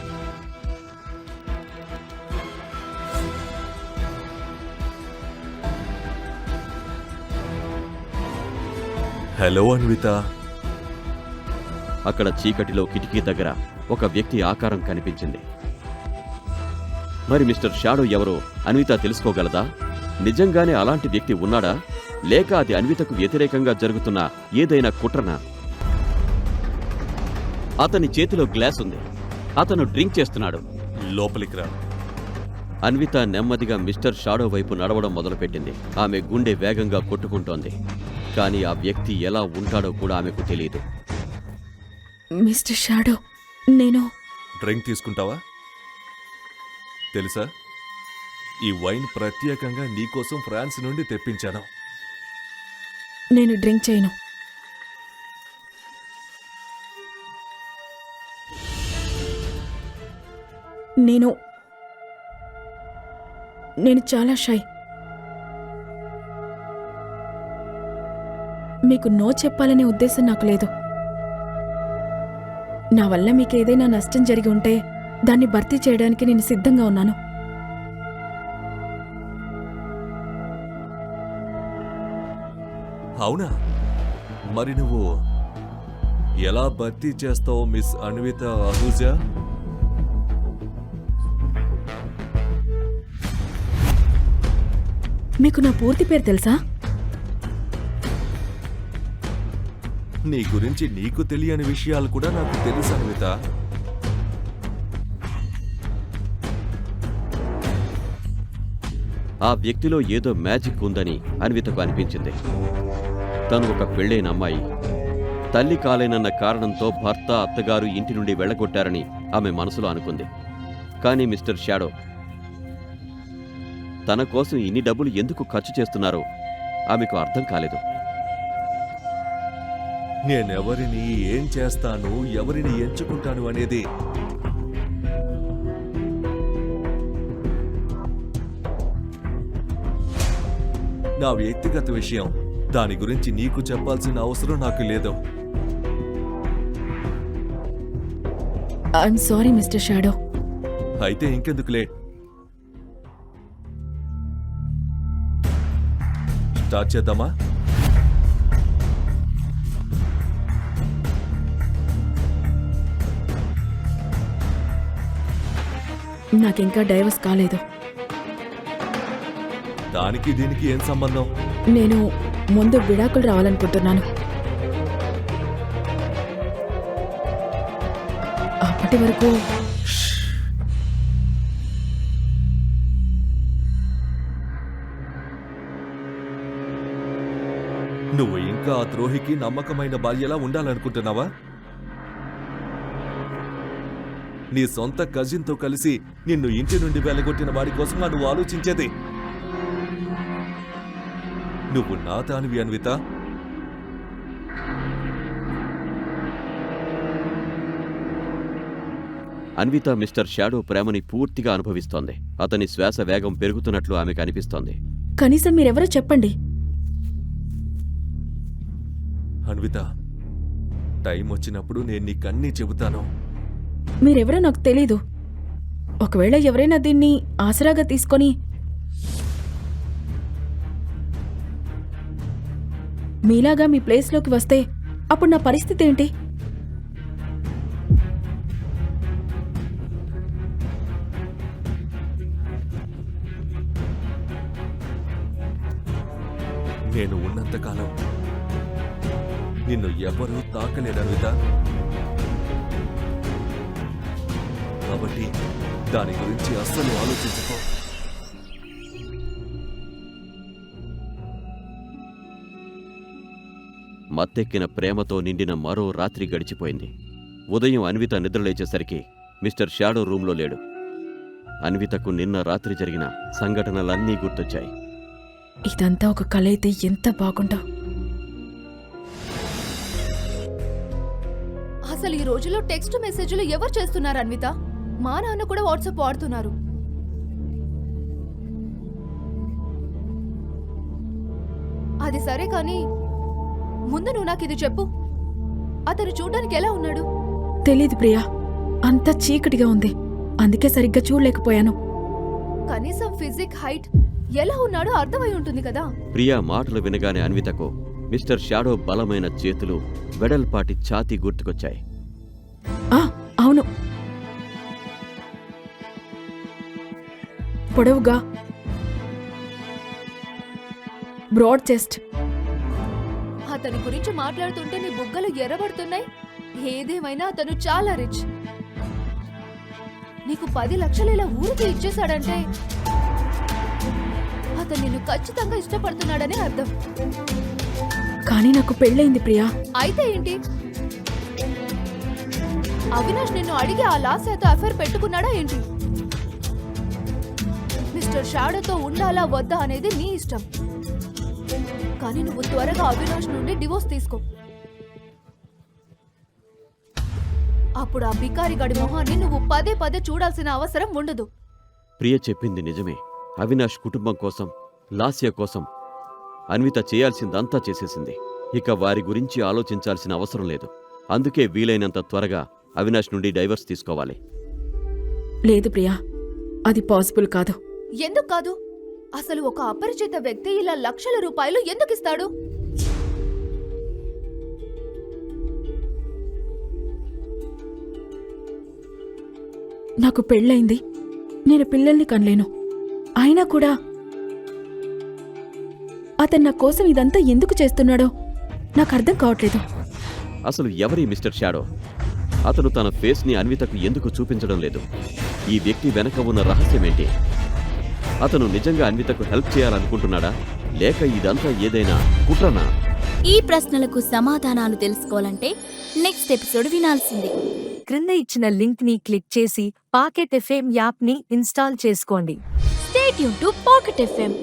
Speaker 6: హలో అన్విత.
Speaker 5: అక్కడ చీకటిలో కిటికీ దగ్గర ఒక వ్యక్తి ఆకారం కనిపించింది. మరి మిస్టర్ షాడో ఎవరో అన్విత తెలుసుకోగలదా? నిజంగానే అలాంటి వ్యక్తి ఉన్నాడా, లేక అది అన్వితకు వ్యతిరేకంగా జరుగుతున్న ఏదైనా కుట్రనా? అతని చేతిలో గ్లాస్ ఉంది. అతను డ్రింక్ చేస్తున్నాడు.
Speaker 6: లోపలికి రా.
Speaker 5: అన్విత నెమ్మదిగా మిస్టర్ షాడో వైపు నడవడం మొదలుపెట్టింది. ఆమె గుండె వేగంగా కొట్టుకుంటోంది. కానీ ఆ వ్యక్తి ఎలా ఉంటాడో కూడా ఆమెకు తెలియదు.
Speaker 4: మిస్టర్ షాడో, నేను
Speaker 6: డ్రింక్ తీసుకుంటావా? తెలుసా, ఈ వైన్ ప్రత్యేకంగా నీకోసం ఫ్రాన్స్ నుండి తెప్పించాను.
Speaker 4: నేను డ్రింక్ చేయను. నేను చాలా షై. మీకు నో చెప్పాలనే ఉద్దేశం నాకు లేదు. నా వల్ల మీకేదైనా నష్టం జరిగి ఉంటే దాన్ని భర్తీ చేయడానికి నేను సిద్ధంగా ఉన్నాను.
Speaker 6: అవునా? మరి నువ్వు ఎలా భర్తీ చేస్తావు మిస్ అన్విత అహూజా?
Speaker 4: మీకు నా పూర్తి పేరు తెలుసా?
Speaker 6: నీ గురించి నీకు తెలియని విషయాలు కూడా నాకు తెలుసు అన్విత.
Speaker 5: ఆ వ్యక్తిలో ఏదో మ్యాజిక్ ఉందని అన్వితకు అనిపించింది. తను ఒక పెళ్ళైన అమ్మాయి. తల్లి కాలేనన్న కారణంతో భర్త అత్తగారు ఇంటి నుండి వెళ్ళగొట్టారని ఆమె మనసులో అనుకుంది. కానీ మిస్టర్ షాడో తన కోసం ఇన్ని డబ్బులు ఎందుకు ఖర్చు చేస్తున్నారో ఆమెకు అర్థం కాలేదు.
Speaker 6: నేనెవరిని ఏం చేస్తాను, ఎవరిని ఎంచుకుంటాను అనేది నా వ్యక్తిగత విషయం. దాని గురించి నీకు చెప్పాల్సిన అవసరం నాకు లేదు.
Speaker 4: I'm sorry mister shadow.
Speaker 6: అయితే ఇంకెందుకులే, స్టార్ట్ చేద్దామా?
Speaker 4: నాకింకా డైవర్స్ కాలేదు.
Speaker 6: దానికి దీనికి ఏం సంబంధం?
Speaker 4: నేను ముందు విడాకులు రావాలనుకుంటున్నాను. అప్పటి వరకు
Speaker 6: నువ్వు ఇంకా ఆ ద్రోహికి నమ్మకమైన భార్యలా ఉండాలనుకుంటున్నావా? నీ సొంత కజిన్తో కలిసి నిన్ను ఇంటి నుండి వెళ్ళగొట్టిన వాడి కోసం నువ్వు ఆలోచించేది. నువ్వు నా దానివి అన్విత.
Speaker 5: అన్విత మిస్టర్ షాడో ప్రేమని పూర్తిగా అనుభవిస్తోంది. అతని శ్వాస వేగం పెరుగుతున్నట్లు ఆమెకు అనిపిస్తోంది.
Speaker 4: కనీసం మీరెవరో చెప్పండి.
Speaker 6: అన్విత, టైం వచ్చినప్పుడు నేను నీకన్నీ చెబుతాను.
Speaker 4: మీరెవరో నాకు తెలీదు. ఒకవేళ ఎవరైనా దీన్ని ఆసరాగా తీసుకొని మీలాగా మీ ప్లేస్లోకి వస్తే అప్పుడు నా పరిస్థితి ఏంటి?
Speaker 6: నేను ఉన్నంతకాలం నిన్ను ఎవరూ తాకలేరు అన్విత. కాబట్టి దాని గురించి అస్సలు ఆలోచించుకో.
Speaker 5: మత్తెక్కిన ప్రేమతో నిండిన మరో రాత్రి గడిచిపోయింది. ఉదయం అన్విత నిద్రలేచేసరికి మిస్టర్ షాడో రూంలో లేడు. అన్వితకు నిన్న రాత్రి జరిగిన సంఘటనలన్నీ గుర్తొచ్చాయి.
Speaker 4: ఇదంతా ఒక కల అయితే ఎంత బాగుండో.
Speaker 8: అసలు ఈ రోజుల్లో టెక్స్ట్ మెసేజ్లు ఎవరు చేస్తున్నారు అన్విత? మా నాన్న కూడా వాట్సాప్ వాడుతున్నారు. అది సరే కానీ ముందు నువ్వు నాకు ఇది చెప్పు, అతను చూడడానికి ఎలా ఉన్నాడు?
Speaker 4: తెలీదు ప్రియా, అంతా చీకటిగా ఉంది. అందుకే సరిగ్గా చూడలేకపోయాను.
Speaker 8: కనీసం ఫిజిక్, హైట్ ఎలా ఉన్నాడో అర్థమై ఉంటుంది కదా.
Speaker 5: ప్రియా మాటలు వినగానే అన్వితకు మిస్టర్ షాడో బలమైన చేతులు, వెడల్పాటి ఛాతీ గుర్తుకొచ్చాయి.
Speaker 4: అవును, పొడవుగా, బ్రాడ్ చెస్ట్.
Speaker 8: అతని గురించి మాట్లాడుతుంటే నీ బుగ్గలు ఎర్రబడుతున్నాయి. ఏదేమైనా అతను చాలా రిచ్. నీకు 10 లక్షలు ఇలా ఊరికి ఇచ్చేశాడంటే అతను నిన్ను ఖచ్చితంగా ఇష్టపడుతున్నాడనే అర్థం.
Speaker 4: కానీ నాకు పెళ్ళైంది ప్రియా.
Speaker 8: అయితే ఏంటి? అవినాష్ నిన్ను అడిగి ఆ లాస్యతో అఫైర్ పెట్టుకున్నాడా ఏంటి? మిస్టర్ షాడోతో ఉండాలా వద్దా అనేది నీ ఇష్టం. కానీ నువ్వు త్వరగా అవినాష్ నుండి డివోర్స్ తీసుకో. అప్పుడు ఆ బికారిగాడి మొహాన్ని నువ్వు పదే పదే చూడాల్సిన అవసరం ఉండదు.
Speaker 5: ప్రియ చెప్పింది నిజమే. అవినాష్ కుటుంబం కోసం, లాస్య కోసం అన్విత చేయాల్సిందంతా చేసేసింది. ఇక వారి గురించి ఆలోచించాల్సిన అవసరం లేదు. అందుకే వీలైనంత త్వరగా అవినాష్ నుండి డైవర్స్ తీసుకోవాలి.
Speaker 4: లేదు ప్రియా, అది పాసిబుల్ కాదు.
Speaker 8: ఎందుకు కాదు? అసలు ఒక అపరిచిత వ్యక్తి ఇలా లక్షల రూపాయలు ఎందుకు ఇస్తాడు?
Speaker 4: నాకు పెళ్ళయింది, నేను పిల్లల్ని కనలేను. అయినా కూడా అతను నా కోసం ఇదంతా ఎందుకు చేస్తున్నాడో నాకు అర్థం కావట్లేదు.
Speaker 5: అసలు ఎవరి మిస్టర్ షాడో? అతను తన ఫేస్ని అన్వితకు ఎందుకు చూపించడం లేదు? ఈ వ్యక్తి వెనక ఉన్న రహస్యమేంటి? అతను నిజంగా అన్వితకు హెల్ప్ చేయాలనుకుంటున్నాడా, లేక ఇదంతా ఏదైనా కుట్రనా?
Speaker 9: ఈ ప్రశ్నలకు సమాధానాలు తెలుసుకోవాలంటే నెక్స్ట్ ఎపిసోడ్ వినాల్సిందే.
Speaker 10: క్రింద ఇచ్చిన లింక్ ని క్లిక్ చేసి పాకెట్ ఎఫ్ఎం యాప్ ని ఇన్స్టాల్ చేసుకోండి.
Speaker 9: Stay tune to pocket FM.